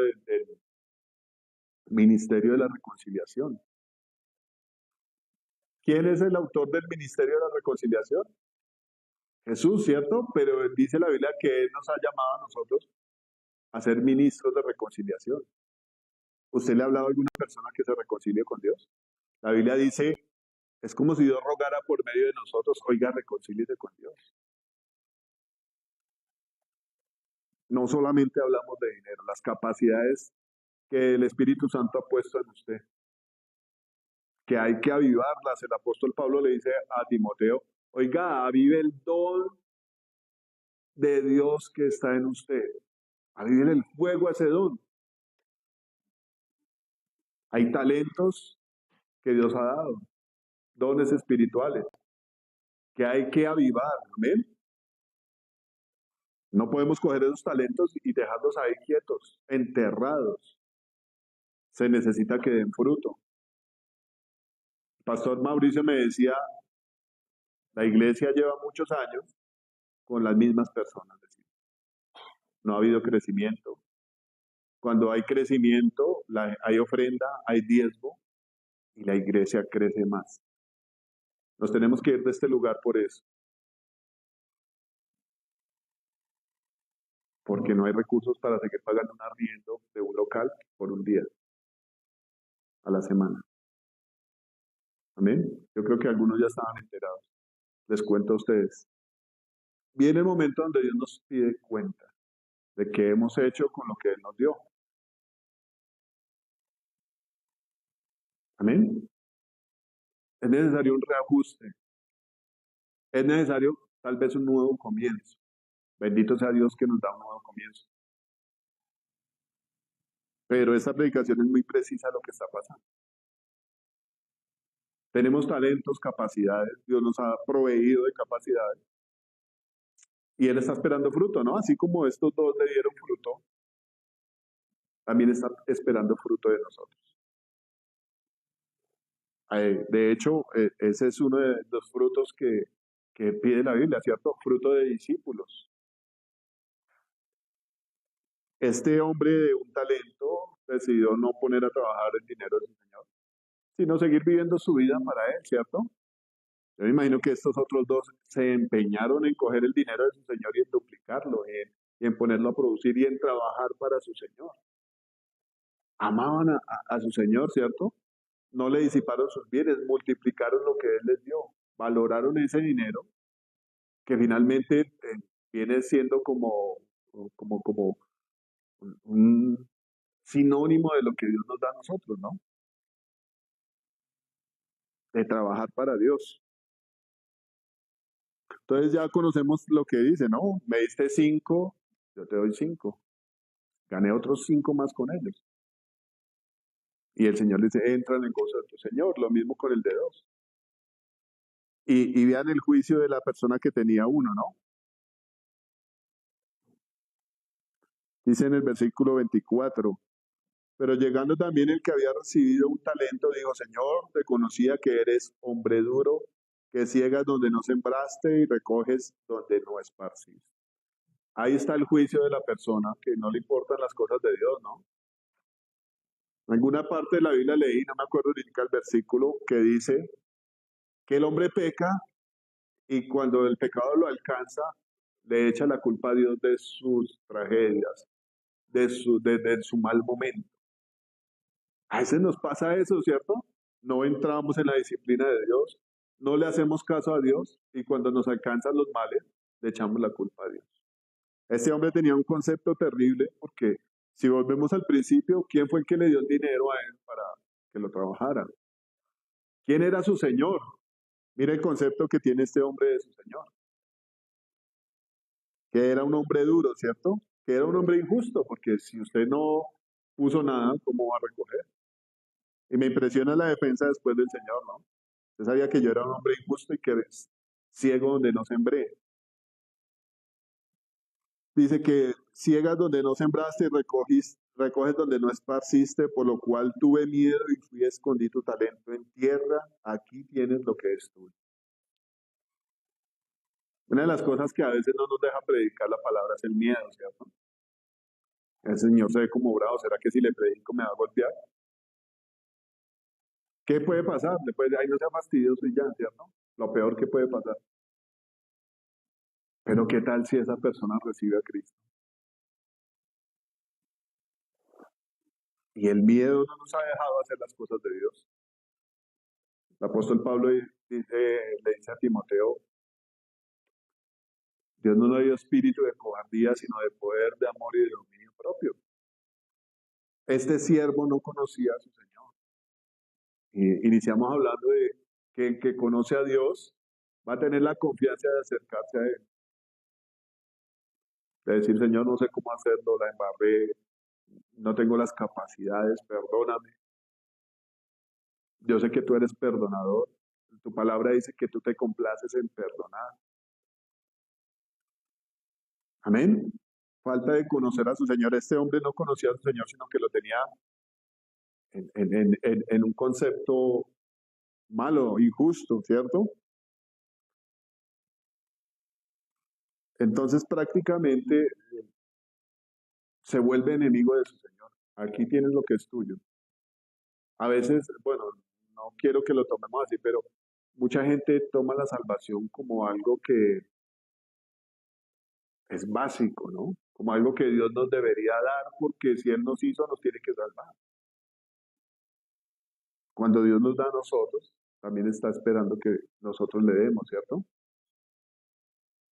Ministerio de la reconciliación. ¿Quién es el autor del ministerio de la reconciliación? Jesús, ¿cierto? Pero dice la Biblia que Él nos ha llamado a nosotros a ser ministros de reconciliación. ¿Usted le ha hablado a alguna persona que se reconcilie con Dios? La Biblia dice, es como si Dios rogara por medio de nosotros, oiga, reconcíliese con Dios. No solamente hablamos de dinero, las capacidades que el Espíritu Santo ha puesto en usted, que hay que avivarlas. El apóstol Pablo le dice a Timoteo, oiga, avive el don de Dios que está en usted. Avive el fuego a ese don. Hay talentos que Dios ha dado, dones espirituales, que hay que avivar. Amén. No podemos coger esos talentos y dejarlos ahí quietos, enterrados. Se necesita que den fruto. Pastor Mauricio me decía, la iglesia lleva muchos años con las mismas personas. No ha habido crecimiento. Cuando hay crecimiento, hay ofrenda, hay diezmo y la iglesia crece más. Nos tenemos que ir de este lugar por eso. Porque no hay recursos para seguir pagando un arriendo de un local por un día a la semana. Amén. Yo creo que algunos ya estaban enterados. Les cuento a ustedes. Viene el momento donde Dios nos pide cuenta de qué hemos hecho con lo que Él nos dio. Amén. Es necesario un reajuste. Es necesario tal vez un nuevo comienzo. Bendito sea Dios que nos da un nuevo comienzo. Pero esta predicación es muy precisa a lo que está pasando. Tenemos talentos, capacidades, Dios nos ha proveído de capacidades. Y Él está esperando fruto, ¿no? Así como estos dos le dieron fruto, también está esperando fruto de nosotros. De hecho, ese es uno de los frutos que pide la Biblia, ¿cierto? Fruto de discípulos. Este hombre de un talento decidió no poner a trabajar el dinero de su Señor, sino seguir viviendo su vida para Él, ¿cierto? Yo me imagino que estos otros dos se empeñaron en coger el dinero de su Señor y en duplicarlo, y en ponerlo a producir y en trabajar para su Señor. Amaban a su Señor, ¿cierto? No le disiparon sus bienes, multiplicaron lo que Él les dio, valoraron ese dinero que finalmente viene siendo como un sinónimo de lo que Dios nos da a nosotros, ¿no? De trabajar para Dios. Entonces ya conocemos lo que dice, ¿no? Me diste 5, yo te doy 5. Gané otros 5 más con ellos. Y el Señor le dice, entra en el gozo de tu Señor. Lo mismo con el de 2. Y vean el juicio de la persona que tenía 1, ¿no? Dice en el versículo 24, pero llegando también el que había recibido un talento, dijo, Señor, te conocía que eres hombre duro, que ciegas donde no sembraste y recoges donde no esparciste. Ahí está el juicio de la persona que no le importan las cosas de Dios, ¿no? En alguna parte de la Biblia leí, no me acuerdo ni el versículo, que dice que el hombre peca y cuando el pecado lo alcanza, le echa la culpa a Dios de sus tragedias, de su mal momento. A veces nos pasa eso, ¿cierto? No entramos en la disciplina de Dios, no le hacemos caso a Dios y cuando nos alcanzan los males, le echamos la culpa a Dios. Este hombre tenía un concepto terrible porque si volvemos al principio, ¿quién fue el que le dio el dinero a él para que lo trabajara? ¿Quién era su señor? Mira el concepto que tiene este hombre de su señor. Que era un hombre duro, ¿cierto? Que era un hombre injusto, porque si usted no puso nada, ¿cómo va a recoger? Y me impresiona la defensa después del Señor, ¿no? Usted sabía que yo era un hombre injusto y que eres ciego donde no sembré. Dice que ciegas donde no sembraste, recoges donde no esparciste, por lo cual tuve miedo y fui a escondí tu talento en tierra, aquí tienes lo que es tuyo. Una de las cosas que a veces no nos deja predicar la palabra es el miedo, ¿cierto? El Señor se ve como bravo, ¿será que si le predico me va a golpear? ¿Qué puede pasar? Después de ahí no sea fastidioso y ya, ¿cierto? Lo peor que puede pasar. Pero ¿qué tal si esa persona recibe a Cristo? Y el miedo no nos ha dejado hacer las cosas de Dios. El apóstol Pablo le dice a Timoteo, Dios no nos dio espíritu de cobardía, sino de poder, de amor y de dominio propio. Este siervo no conocía a su Señor. Y iniciamos hablando de que el que conoce a Dios va a tener la confianza de acercarse a Él. De decir, Señor, no sé cómo hacerlo, la embarré, no tengo las capacidades, perdóname. Yo sé que tú eres perdonador. Tu palabra dice que tú te complaces en perdonar. Amén. Falta de conocer a su Señor. Este hombre no conocía a su Señor, sino que lo tenía en un concepto malo, injusto, ¿cierto? Entonces prácticamente se vuelve enemigo de su Señor. Aquí tienes lo que es tuyo. A veces, bueno, no quiero que lo tomemos así, pero mucha gente toma la salvación como algo que es básico, ¿no? Como algo que Dios nos debería dar, porque si Él nos hizo, nos tiene que salvar. Cuando Dios nos da a nosotros, también está esperando que nosotros le demos, ¿cierto?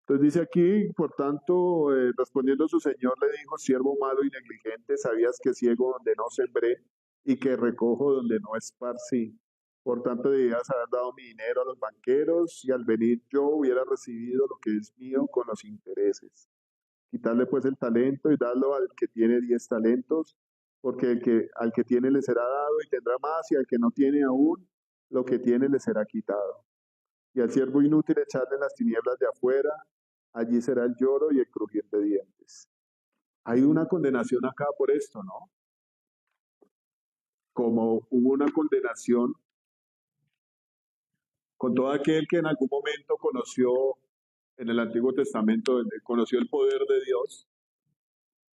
Entonces dice aquí, por tanto, respondiendo su señor, le dijo, siervo malo y negligente, sabías que ciego donde no sembré y que recojo donde no esparcí. Por tanto, debías haber dado mi dinero a los banqueros y al venir yo hubiera recibido lo que es mío con los intereses. Quitarle pues el talento y darlo al que tiene 10 talentos, porque al que tiene le será dado y tendrá más, y al que no tiene aún, lo que tiene le será quitado. Y al siervo inútil echarle en las tinieblas de afuera, allí será el lloro y el crujir de dientes. Hay una condenación acá por esto, ¿no? Como hubo una condenación con todo aquel que en algún momento conoció en el Antiguo Testamento, conoció el poder de Dios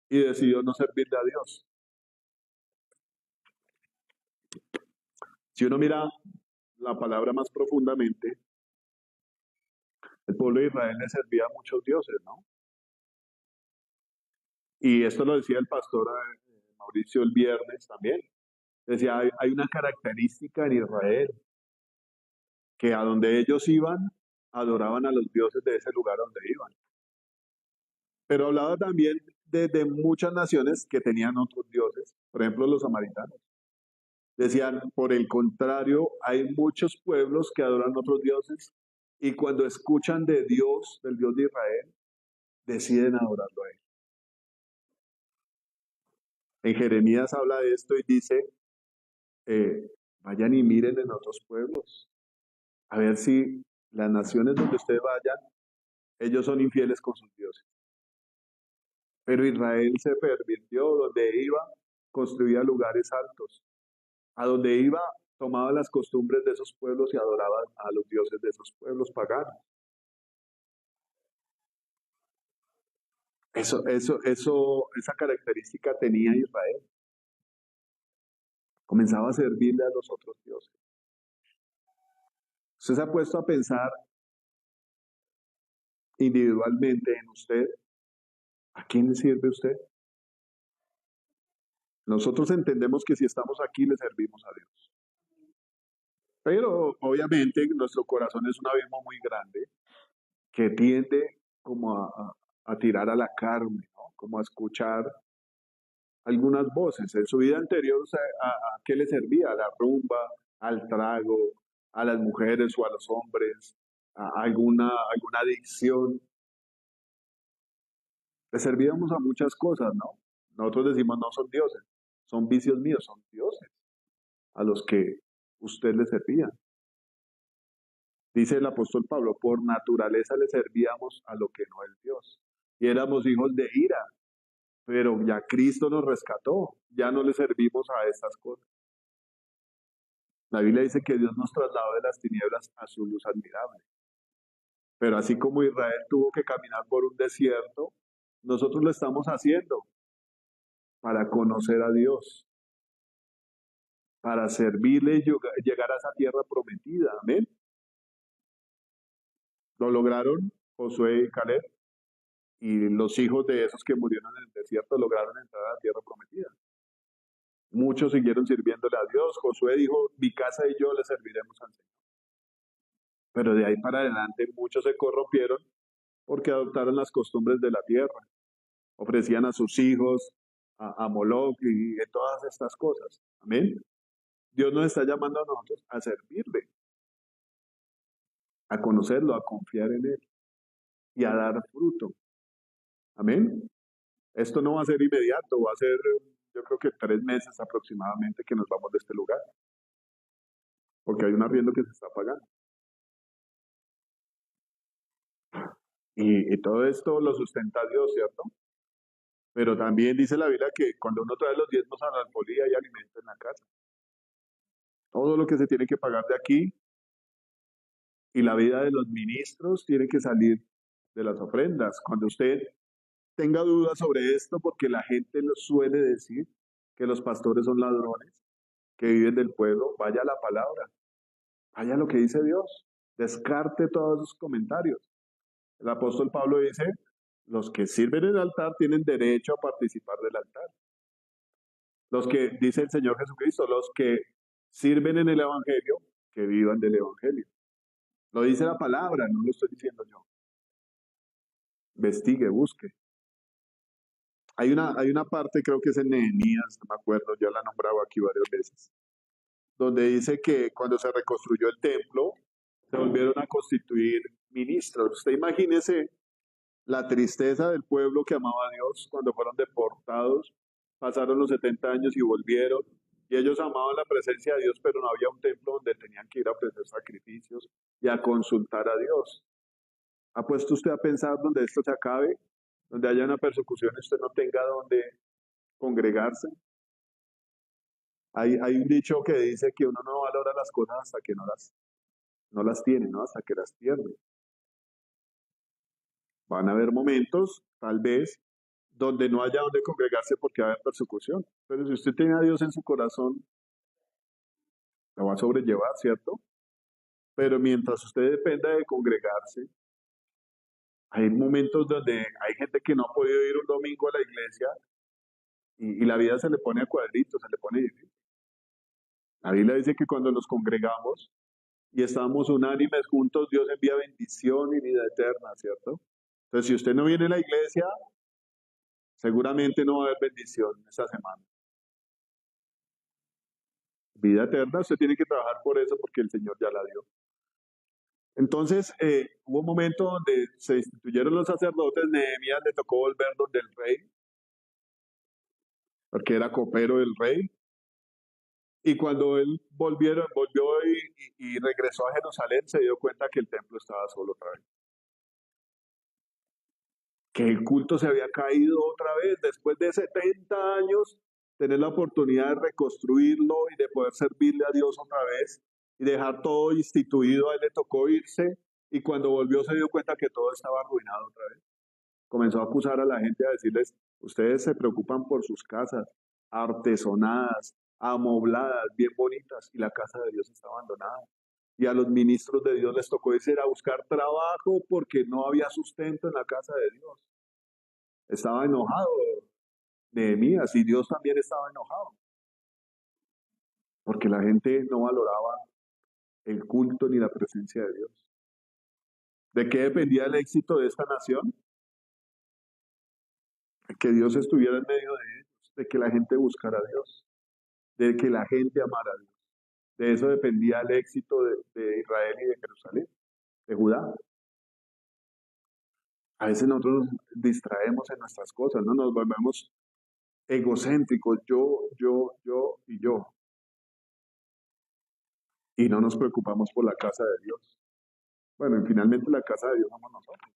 y decidió no servirle a Dios. Si uno mira la palabra más profundamente, el pueblo de Israel le servía a muchos dioses, ¿no? Y esto lo decía el pastor Mauricio el viernes también. Decía, hay una característica en Israel, que a donde ellos iban, adoraban a los dioses de ese lugar donde iban. Pero hablaba también de muchas naciones que tenían otros dioses, por ejemplo los samaritanos. Decían, por el contrario, hay muchos pueblos que adoran otros dioses y cuando escuchan de Dios, del Dios de Israel, deciden adorarlo a Él. En Jeremías habla de esto y dice, vayan y miren en otros pueblos, a ver si las naciones donde ustedes vayan, ellos son infieles con sus dioses. Pero Israel se pervirtió, donde iba, construía lugares altos. A donde iba, tomaba las costumbres de esos pueblos y adoraba a los dioses de esos pueblos paganos. Esa característica tenía Israel. Comenzaba a servirle a los otros dioses. Usted se ha puesto a pensar individualmente en usted, ¿a quién le sirve usted? Nosotros entendemos que si estamos aquí le servimos a Dios. Pero obviamente nuestro corazón es un abismo muy grande que tiende como a tirar a la carne, ¿no? Como a escuchar algunas voces. En su vida anterior, o sea, ¿a qué le servía? A la rumba, al trago, a las mujeres o a los hombres, a alguna adicción. Le servíamos a muchas cosas, ¿no? Nosotros decimos no son dioses, son vicios míos, son dioses a los que usted le servía. Dice el apóstol Pablo, por naturaleza le servíamos a lo que no es Dios. Y éramos hijos de ira, pero ya Cristo nos rescató, ya no le servimos a estas cosas. La Biblia dice que Dios nos trasladó de las tinieblas a su luz admirable. Pero así como Israel tuvo que caminar por un desierto, nosotros lo estamos haciendo para conocer a Dios. para servirle y llegar a esa tierra prometida. Amén. Lo lograron Josué y Caleb, y los hijos de esos que murieron en el desierto lograron entrar a la tierra prometida. Muchos siguieron sirviéndole a Dios. Josué dijo, mi casa y yo le serviremos al Señor. Pero de ahí para adelante muchos se corrompieron porque adoptaron las costumbres de la tierra. Ofrecían a sus hijos a Moloch y todas estas cosas. Amén. Dios nos está llamando a nosotros a servirle, a conocerlo, a confiar en Él y a dar fruto. Amén. Esto no va a ser inmediato, va a ser, yo creo que 3 meses aproximadamente que nos vamos de este lugar, porque hay un arriendo que se está pagando. Y todo esto lo sustenta Dios, ¿cierto? Pero también dice la Biblia que cuando uno trae los diezmos a la alfolía hay alimento en la casa. Todo lo que se tiene que pagar de aquí y la vida de los ministros tiene que salir de las ofrendas. Cuando usted tenga dudas sobre esto, porque la gente lo suele decir que los pastores son ladrones, que viven del pueblo, vaya a la palabra, vaya a lo que dice Dios, descarte todos esos comentarios. El apóstol Pablo dice, los que sirven en el altar tienen derecho a participar del altar. Los que, dice el Señor Jesucristo, los que sirven en el Evangelio, que vivan del Evangelio. Lo dice la palabra, no lo estoy diciendo yo. Investigue, busque. Hay una parte, creo que es en Nehemías, no me acuerdo, ya la he nombrado aquí varias veces, donde dice que cuando se reconstruyó el templo, se volvieron a constituir ministros. Usted imagínese la tristeza del pueblo que amaba a Dios cuando fueron deportados, pasaron los 70 años y volvieron, y ellos amaban la presencia de Dios, pero no había un templo donde tenían que ir a ofrecer sacrificios y a consultar a Dios. ¿Ha puesto usted a pensar donde esto se acabe? Donde haya una persecución y usted no tenga donde congregarse. Hay un dicho que dice que uno no valora las cosas hasta que no las tiene, ¿no? Hasta que las pierde. Van a haber momentos, tal vez, donde no haya donde congregarse porque va a haber persecución. Pero si usted tiene a Dios en su corazón, lo va a sobrellevar, ¿cierto? Pero mientras usted dependa de congregarse, hay momentos donde hay gente que no ha podido ir un domingo a la iglesia y la vida se le pone a cuadritos, se le pone difícil. La Biblia dice que cuando nos congregamos y estamos unánimes juntos, Dios envía bendición y vida eterna, ¿cierto? Entonces, si usted no viene a la iglesia, seguramente no va a haber bendición esta semana. Vida eterna, usted tiene que trabajar por eso porque el Señor ya la dio. Entonces, hubo un momento donde se instituyeron los sacerdotes, Nehemías le tocó volver donde el rey, porque era copero del rey, y cuando él volvió y regresó a Jerusalén, se dio cuenta que el templo estaba solo otra vez. Que el culto se había caído otra vez después de 70 años, tener la oportunidad de reconstruirlo y de poder servirle a Dios otra vez y dejar todo instituido. A él le tocó irse y cuando volvió se dio cuenta que todo estaba arruinado otra vez. Comenzó a acusar a la gente, a decirles, ustedes se preocupan por sus casas, artesonadas, amobladas, bien bonitas, y la casa de Dios está abandonada. Y a los ministros de Dios les tocó irse a buscar trabajo porque no había sustento en la casa de Dios. Estaba enojado Nehemías y Dios también estaba enojado porque la gente no valoraba el culto ni la presencia de Dios. ¿De qué dependía el éxito de esta nación? De que Dios estuviera en medio de ellos, de que la gente buscara a Dios, de que la gente amara a Dios. De eso dependía el éxito de Israel y de Jerusalén, de Judá. A veces nosotros nos distraemos en nuestras cosas, ¿no? Nos volvemos egocéntricos, yo y yo. Y no nos preocupamos por la casa de Dios. Bueno, y finalmente la casa de Dios somos nosotros.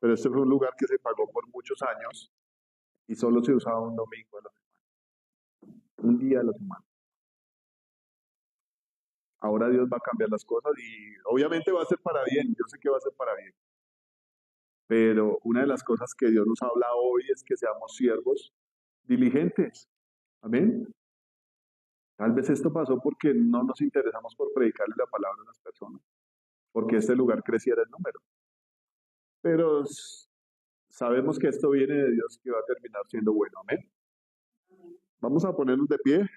Pero este fue un lugar que se pagó por muchos años y solo se usaba un domingo a la semana, un día a la semana. Ahora Dios va a cambiar las cosas y obviamente va a ser para bien, yo sé que va a ser para bien. Pero una de las cosas que Dios nos habla hoy es que seamos siervos diligentes. Amén. Tal vez esto pasó porque no nos interesamos por predicarle la palabra a las personas, porque este lugar creciera en número. Pero sabemos que esto viene de Dios que va a terminar siendo bueno. Amén. Vamos a ponernos de pie.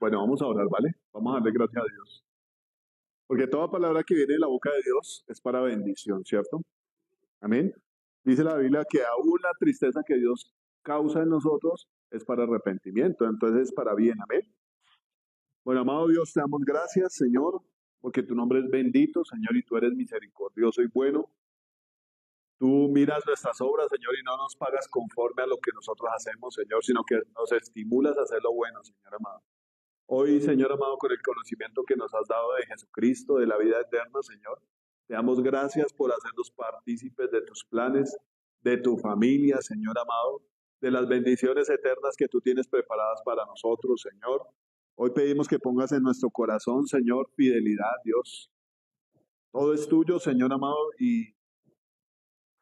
Bueno, vamos a orar, ¿vale? Vamos a darle gracias a Dios. Porque toda palabra que viene de la boca de Dios es para bendición, ¿cierto? Amén. Dice la Biblia que aún la tristeza que Dios causa en nosotros es para arrepentimiento, entonces es para bien. Amén. Bueno, amado Dios, te damos gracias, Señor, porque tu nombre es bendito, Señor, y tú eres misericordioso y bueno. Tú miras nuestras obras, Señor, y no nos pagas conforme a lo que nosotros hacemos, Señor, sino que nos estimulas a hacer lo bueno, Señor amado. Hoy, Señor amado, con el conocimiento que nos has dado de Jesucristo, de la vida eterna, Señor, te damos gracias por hacernos partícipes de tus planes, de tu familia, Señor amado, de las bendiciones eternas que tú tienes preparadas para nosotros, Señor. Hoy pedimos que pongas en nuestro corazón, Señor, fidelidad, Dios. Todo es tuyo, Señor amado, y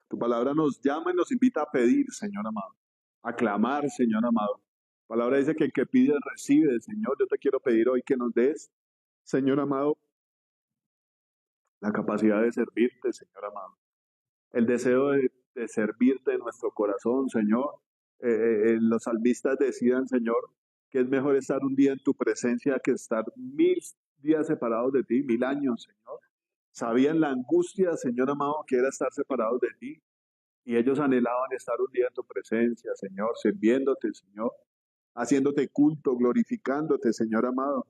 tu palabra nos llama y nos invita a pedir, Señor amado, a clamar, Señor amado. La palabra dice que el que pide recibe, Señor. Yo te quiero pedir hoy que nos des, Señor amado, la capacidad de servirte, Señor amado. El deseo de servirte en nuestro corazón, Señor. Los salmistas decían, Señor, que es mejor estar un día en tu presencia que estar 1000 días separados de ti, 1000 años, Señor. Sabían la angustia, Señor amado, que era estar separados de ti. Y ellos anhelaban estar un día en tu presencia, Señor, sirviéndote, Señor, haciéndote culto, glorificándote, Señor amado.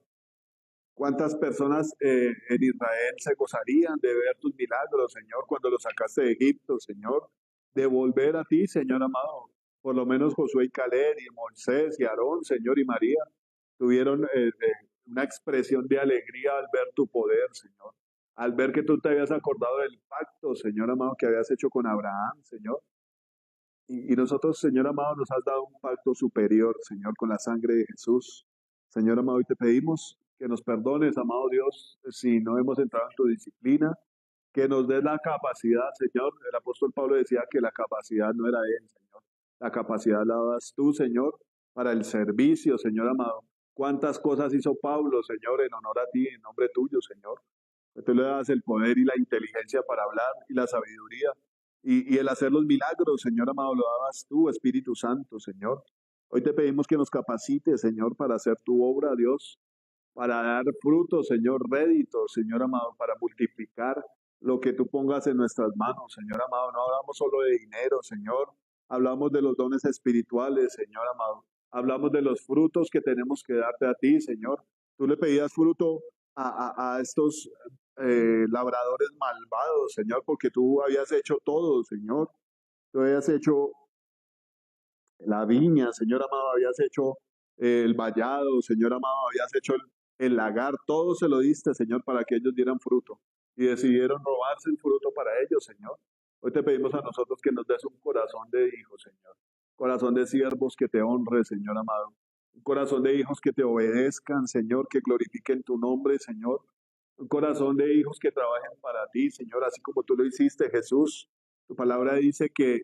¿Cuántas personas en Israel se gozarían de ver tus milagros, Señor, cuando los sacaste de Egipto, Señor? De volver a ti, Señor amado. Por lo menos Josué y Caleb y Moisés y Aarón, Señor, y María tuvieron una expresión de alegría al ver tu poder, Señor. Al ver que tú te habías acordado del pacto, Señor amado, que habías hecho con Abraham, Señor. Y nosotros, Señor amado, nos has dado un pacto superior, Señor, con la sangre de Jesús. Señor amado, hoy te pedimos que nos perdones, amado Dios, si no hemos entrado en tu disciplina, que nos des la capacidad, Señor. El apóstol Pablo decía que la capacidad no era de él, Señor. La capacidad la das tú, Señor, para el servicio, Señor amado. ¿Cuántas cosas hizo Pablo, Señor, en honor a ti, en nombre tuyo, Señor? Tú le das el poder y la inteligencia para hablar y la sabiduría y el hacer los milagros, Señor amado, lo dabas tú, Espíritu Santo, Señor. Hoy te pedimos que nos capacites, Señor, para hacer tu obra, Dios, para dar frutos, Señor, réditos, Señor amado, para multiplicar lo que tú pongas en nuestras manos, Señor amado. No hablamos solo de dinero, Señor. Hablamos de los dones espirituales, Señor amado. Hablamos de los frutos que tenemos que darte a ti, Señor. Tú le pedías fruto a estos labradores malvados, Señor, porque tú habías hecho todo, Señor. Tú habías hecho la viña, Señor amado, habías hecho el vallado, Señor amado, habías hecho el lagar, todo se lo diste, Señor, para que ellos dieran fruto. Y decidieron robarse el fruto para ellos, Señor. Hoy te pedimos a nosotros que nos des un corazón de hijos, Señor. Corazón de siervos que te honre, Señor amado. Un corazón de hijos que te obedezcan, Señor, que glorifiquen tu nombre, Señor. Un corazón de hijos que trabajen para ti, Señor, así como tú lo hiciste, Jesús. Tu palabra dice que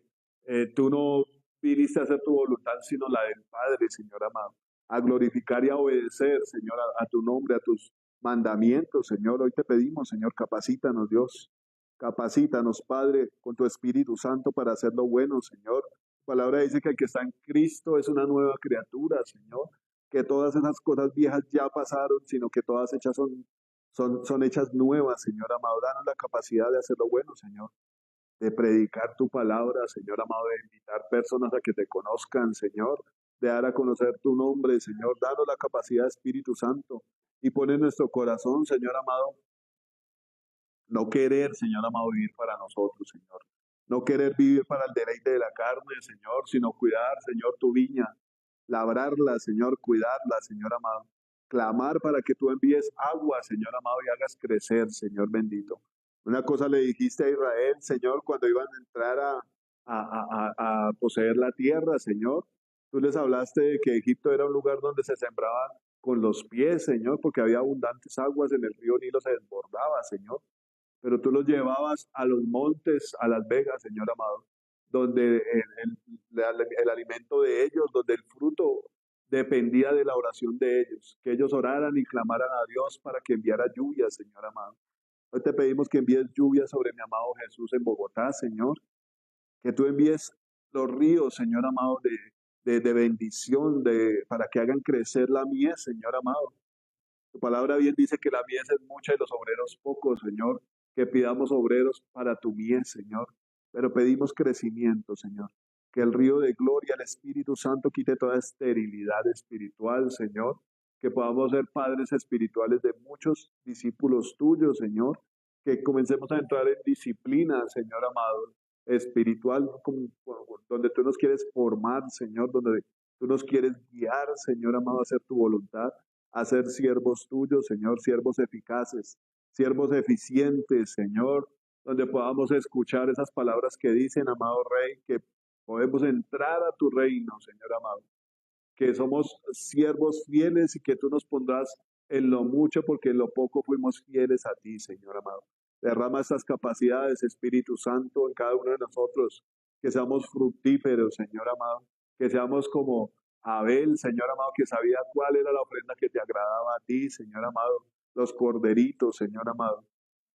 tú no viniste a hacer tu voluntad, sino la del Padre, Señor amado. A glorificar y a obedecer, Señor, a tu nombre, a tus mandamientos, Señor. Hoy te pedimos, Señor, capacítanos, Dios. Capacítanos, Padre, con tu Espíritu Santo para hacer lo bueno, Señor. Tu palabra dice que el que está en Cristo es una nueva criatura, Señor. Que todas esas cosas viejas ya pasaron, sino que todas hechas son hechas nuevas, Señor amado. Danos la capacidad de hacer lo bueno, Señor, de predicar tu palabra, Señor amado, de invitar personas a que te conozcan, Señor, de dar a conocer tu nombre, Señor. Danos la capacidad, Espíritu Santo, y pon en nuestro corazón, Señor amado, no querer, Señor amado, vivir para nosotros, Señor. No querer vivir para el deleite de la carne, Señor, sino cuidar, Señor, tu viña, labrarla, Señor, cuidarla, Señor amado. clamar para que tú envíes agua, Señor amado, y hagas crecer, Señor bendito. Una cosa le dijiste a Israel, Señor, cuando iban a entrar a poseer la tierra, Señor. Tú les hablaste de que Egipto era un lugar donde se sembraba con los pies, Señor, porque había abundantes aguas en el río Nilo, se desbordaba, Señor. Pero tú los llevabas a los montes, a las vegas, Señor amado, donde el alimento de ellos, donde el fruto dependía de la oración de ellos, que ellos oraran y clamaran a Dios para que enviara lluvia, Señor amado. Hoy te pedimos que envíes lluvia sobre mi amado Jesús en Bogotá, Señor, que tú envíes los ríos, Señor amado, de bendición, para que hagan crecer la mies, Señor amado. Tu palabra bien dice que la mies es mucha y los obreros pocos, Señor. Que pidamos obreros para tu mies, Señor. Pero pedimos crecimiento, Señor. Que el río de gloria, el Espíritu Santo, quite toda esterilidad espiritual, Señor. Que podamos ser padres espirituales de muchos discípulos tuyos, Señor. Que comencemos a entrar en disciplina, Señor amado, espiritual, donde tú nos quieres formar, Señor, donde tú nos quieres guiar, Señor amado, a hacer tu voluntad, a ser siervos tuyos, Señor, siervos eficaces, siervos eficientes, Señor, donde podamos escuchar esas palabras que dicen, amado Rey, que podemos entrar a tu reino, Señor amado, que somos siervos fieles y que tú nos pondrás en lo mucho porque en lo poco fuimos fieles a ti, Señor amado. Derrama estas capacidades, Espíritu Santo, en cada uno de nosotros, que seamos fructíferos, Señor amado, que seamos como Abel, Señor amado, que sabía cuál era la ofrenda que te agradaba a ti, Señor amado, los corderitos, Señor amado.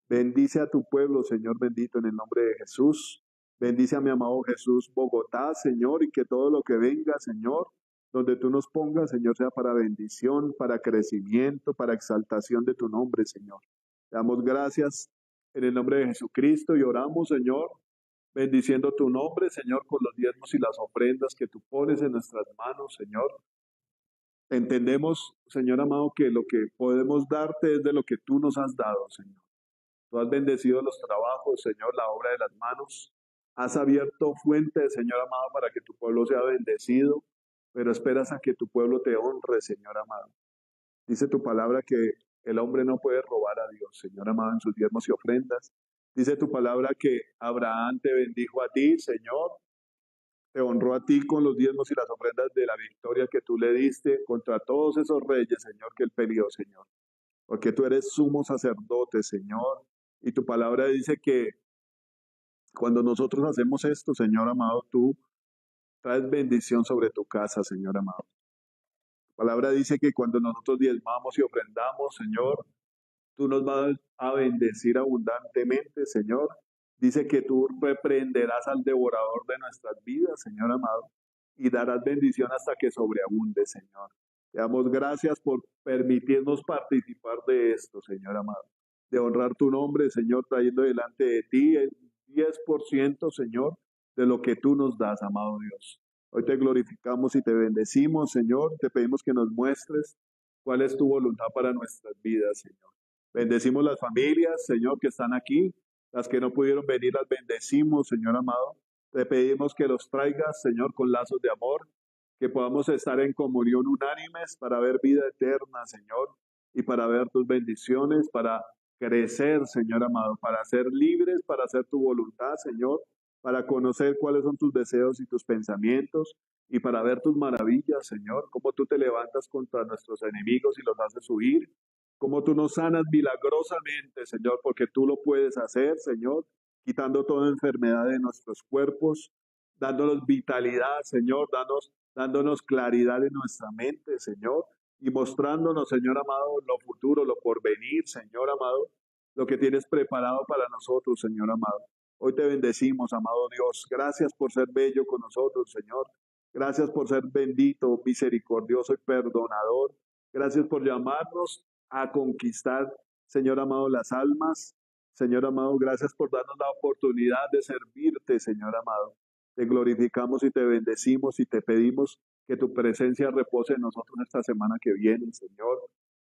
Bendice a tu pueblo, Señor bendito, en el nombre de Jesús. Bendice a mi amado Jesús, Bogotá, Señor, y que todo lo que venga, Señor, donde tú nos pongas, Señor, sea para bendición, para crecimiento, para exaltación de tu nombre, Señor. Te damos gracias en el nombre de Jesucristo y oramos, Señor, bendiciendo tu nombre, Señor, con los diezmos y las ofrendas que tú pones en nuestras manos, Señor. Entendemos, Señor amado, que lo que podemos darte es de lo que tú nos has dado, Señor. Tú has bendecido los trabajos, Señor, la obra de las manos. Has abierto fuentes, Señor amado, para que tu pueblo sea bendecido, pero esperas a que tu pueblo te honre, Señor amado. Dice tu palabra que el hombre no puede robar a Dios, Señor amado, en sus diezmos y ofrendas. Dice tu palabra que Abraham te bendijo a ti, Señor, te honró a ti con los diezmos y las ofrendas de la victoria que tú le diste contra todos esos reyes, Señor, que él peleó, Señor. Porque tú eres sumo sacerdote, Señor. Y tu palabra dice que cuando nosotros hacemos esto, Señor amado, tú traes bendición sobre tu casa, Señor amado. Tu palabra dice que cuando nosotros diezmamos y ofrendamos, Señor, tú nos vas a bendecir abundantemente, Señor. Dice que tú reprenderás al devorador de nuestras vidas, Señor amado, y darás bendición hasta que sobreabunde, Señor. Te damos gracias por permitirnos participar de esto, Señor amado, de honrar tu nombre, Señor, trayendo delante de ti el 10%, Señor, de lo que tú nos das, amado Dios. Hoy te glorificamos y te bendecimos, Señor. Te pedimos que nos muestres cuál es tu voluntad para nuestras vidas, Señor. Bendecimos las familias, Señor, que están aquí. Las que no pudieron venir, las bendecimos, Señor amado. Te pedimos que los traigas, Señor, con lazos de amor, que podamos estar en comunión unánimes para ver vida eterna, Señor, y para ver tus bendiciones, para crecer, Señor amado, para ser libres, para hacer tu voluntad, Señor, para conocer cuáles son tus deseos y tus pensamientos, y para ver tus maravillas, Señor, cómo tú te levantas contra nuestros enemigos y los haces huir, cómo tú nos sanas milagrosamente, Señor, porque tú lo puedes hacer, Señor, quitando toda enfermedad de nuestros cuerpos, dándonos vitalidad, Señor, dándonos claridad en nuestra mente, Señor, y mostrándonos, Señor amado, lo futuro, lo porvenir, Señor amado, lo que tienes preparado para nosotros, Señor amado. Hoy te bendecimos, amado Dios. Gracias por ser bello con nosotros, Señor. Gracias por ser bendito, misericordioso y perdonador. Gracias por llamarnos a conquistar, Señor amado, las almas. Señor amado, gracias por darnos la oportunidad de servirte, Señor amado. Te glorificamos y te bendecimos y te pedimos que tu presencia repose en nosotros esta semana que viene, Señor.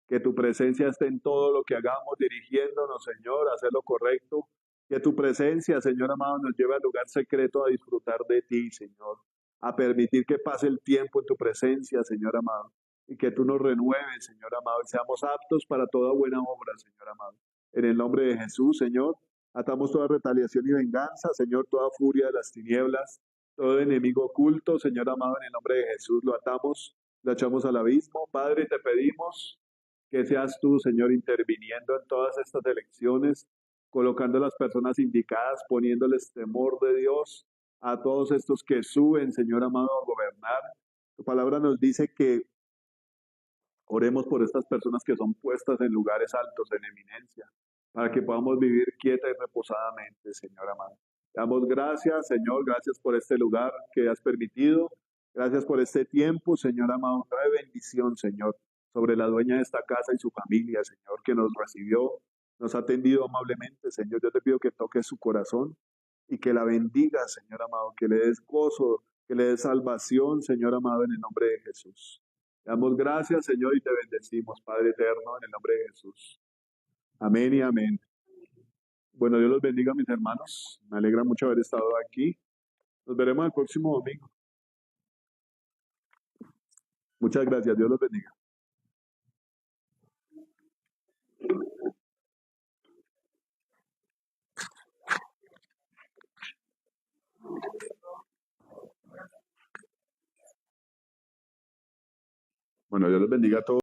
Que tu presencia esté en todo lo que hagamos, dirigiéndonos, Señor, a hacer lo correcto. Que tu presencia, Señor amado, nos lleve al lugar secreto a disfrutar de ti, Señor. A permitir que pase el tiempo en tu presencia, Señor amado. y que tú nos renueves, Señor amado, y seamos aptos para toda buena obra, Señor amado. En el nombre de Jesús, Señor, atamos toda retaliación y venganza, Señor, toda furia de las tinieblas, todo enemigo oculto, Señor amado, en el nombre de Jesús, lo atamos, lo echamos al abismo. Padre, te pedimos que seas tú, Señor, interviniendo en todas estas elecciones, colocando las personas indicadas, poniéndoles temor de Dios a todos estos que suben, Señor amado, a gobernar. Tu palabra nos dice que oremos por estas personas que son puestas en lugares altos, en eminencia, para que podamos vivir quieta y reposadamente, Señor amado. Te damos gracias, Señor, gracias por este lugar que has permitido. Gracias por este tiempo, Señor amado. Trae bendición, Señor, sobre la dueña de esta casa y su familia, Señor, que nos recibió, nos ha atendido amablemente, Señor. Yo te pido que toques su corazón y que la bendiga, Señor amado, que le des gozo, que le des salvación, Señor amado, en el nombre de Jesús. Te damos gracias, Señor, y te bendecimos, Padre eterno, en el nombre de Jesús. Amén y amén. Bueno, Dios los bendiga, mis hermanos. Me alegra mucho haber estado aquí. Nos veremos el próximo domingo. Muchas gracias. Dios los bendiga. Bueno, Dios los bendiga a todos.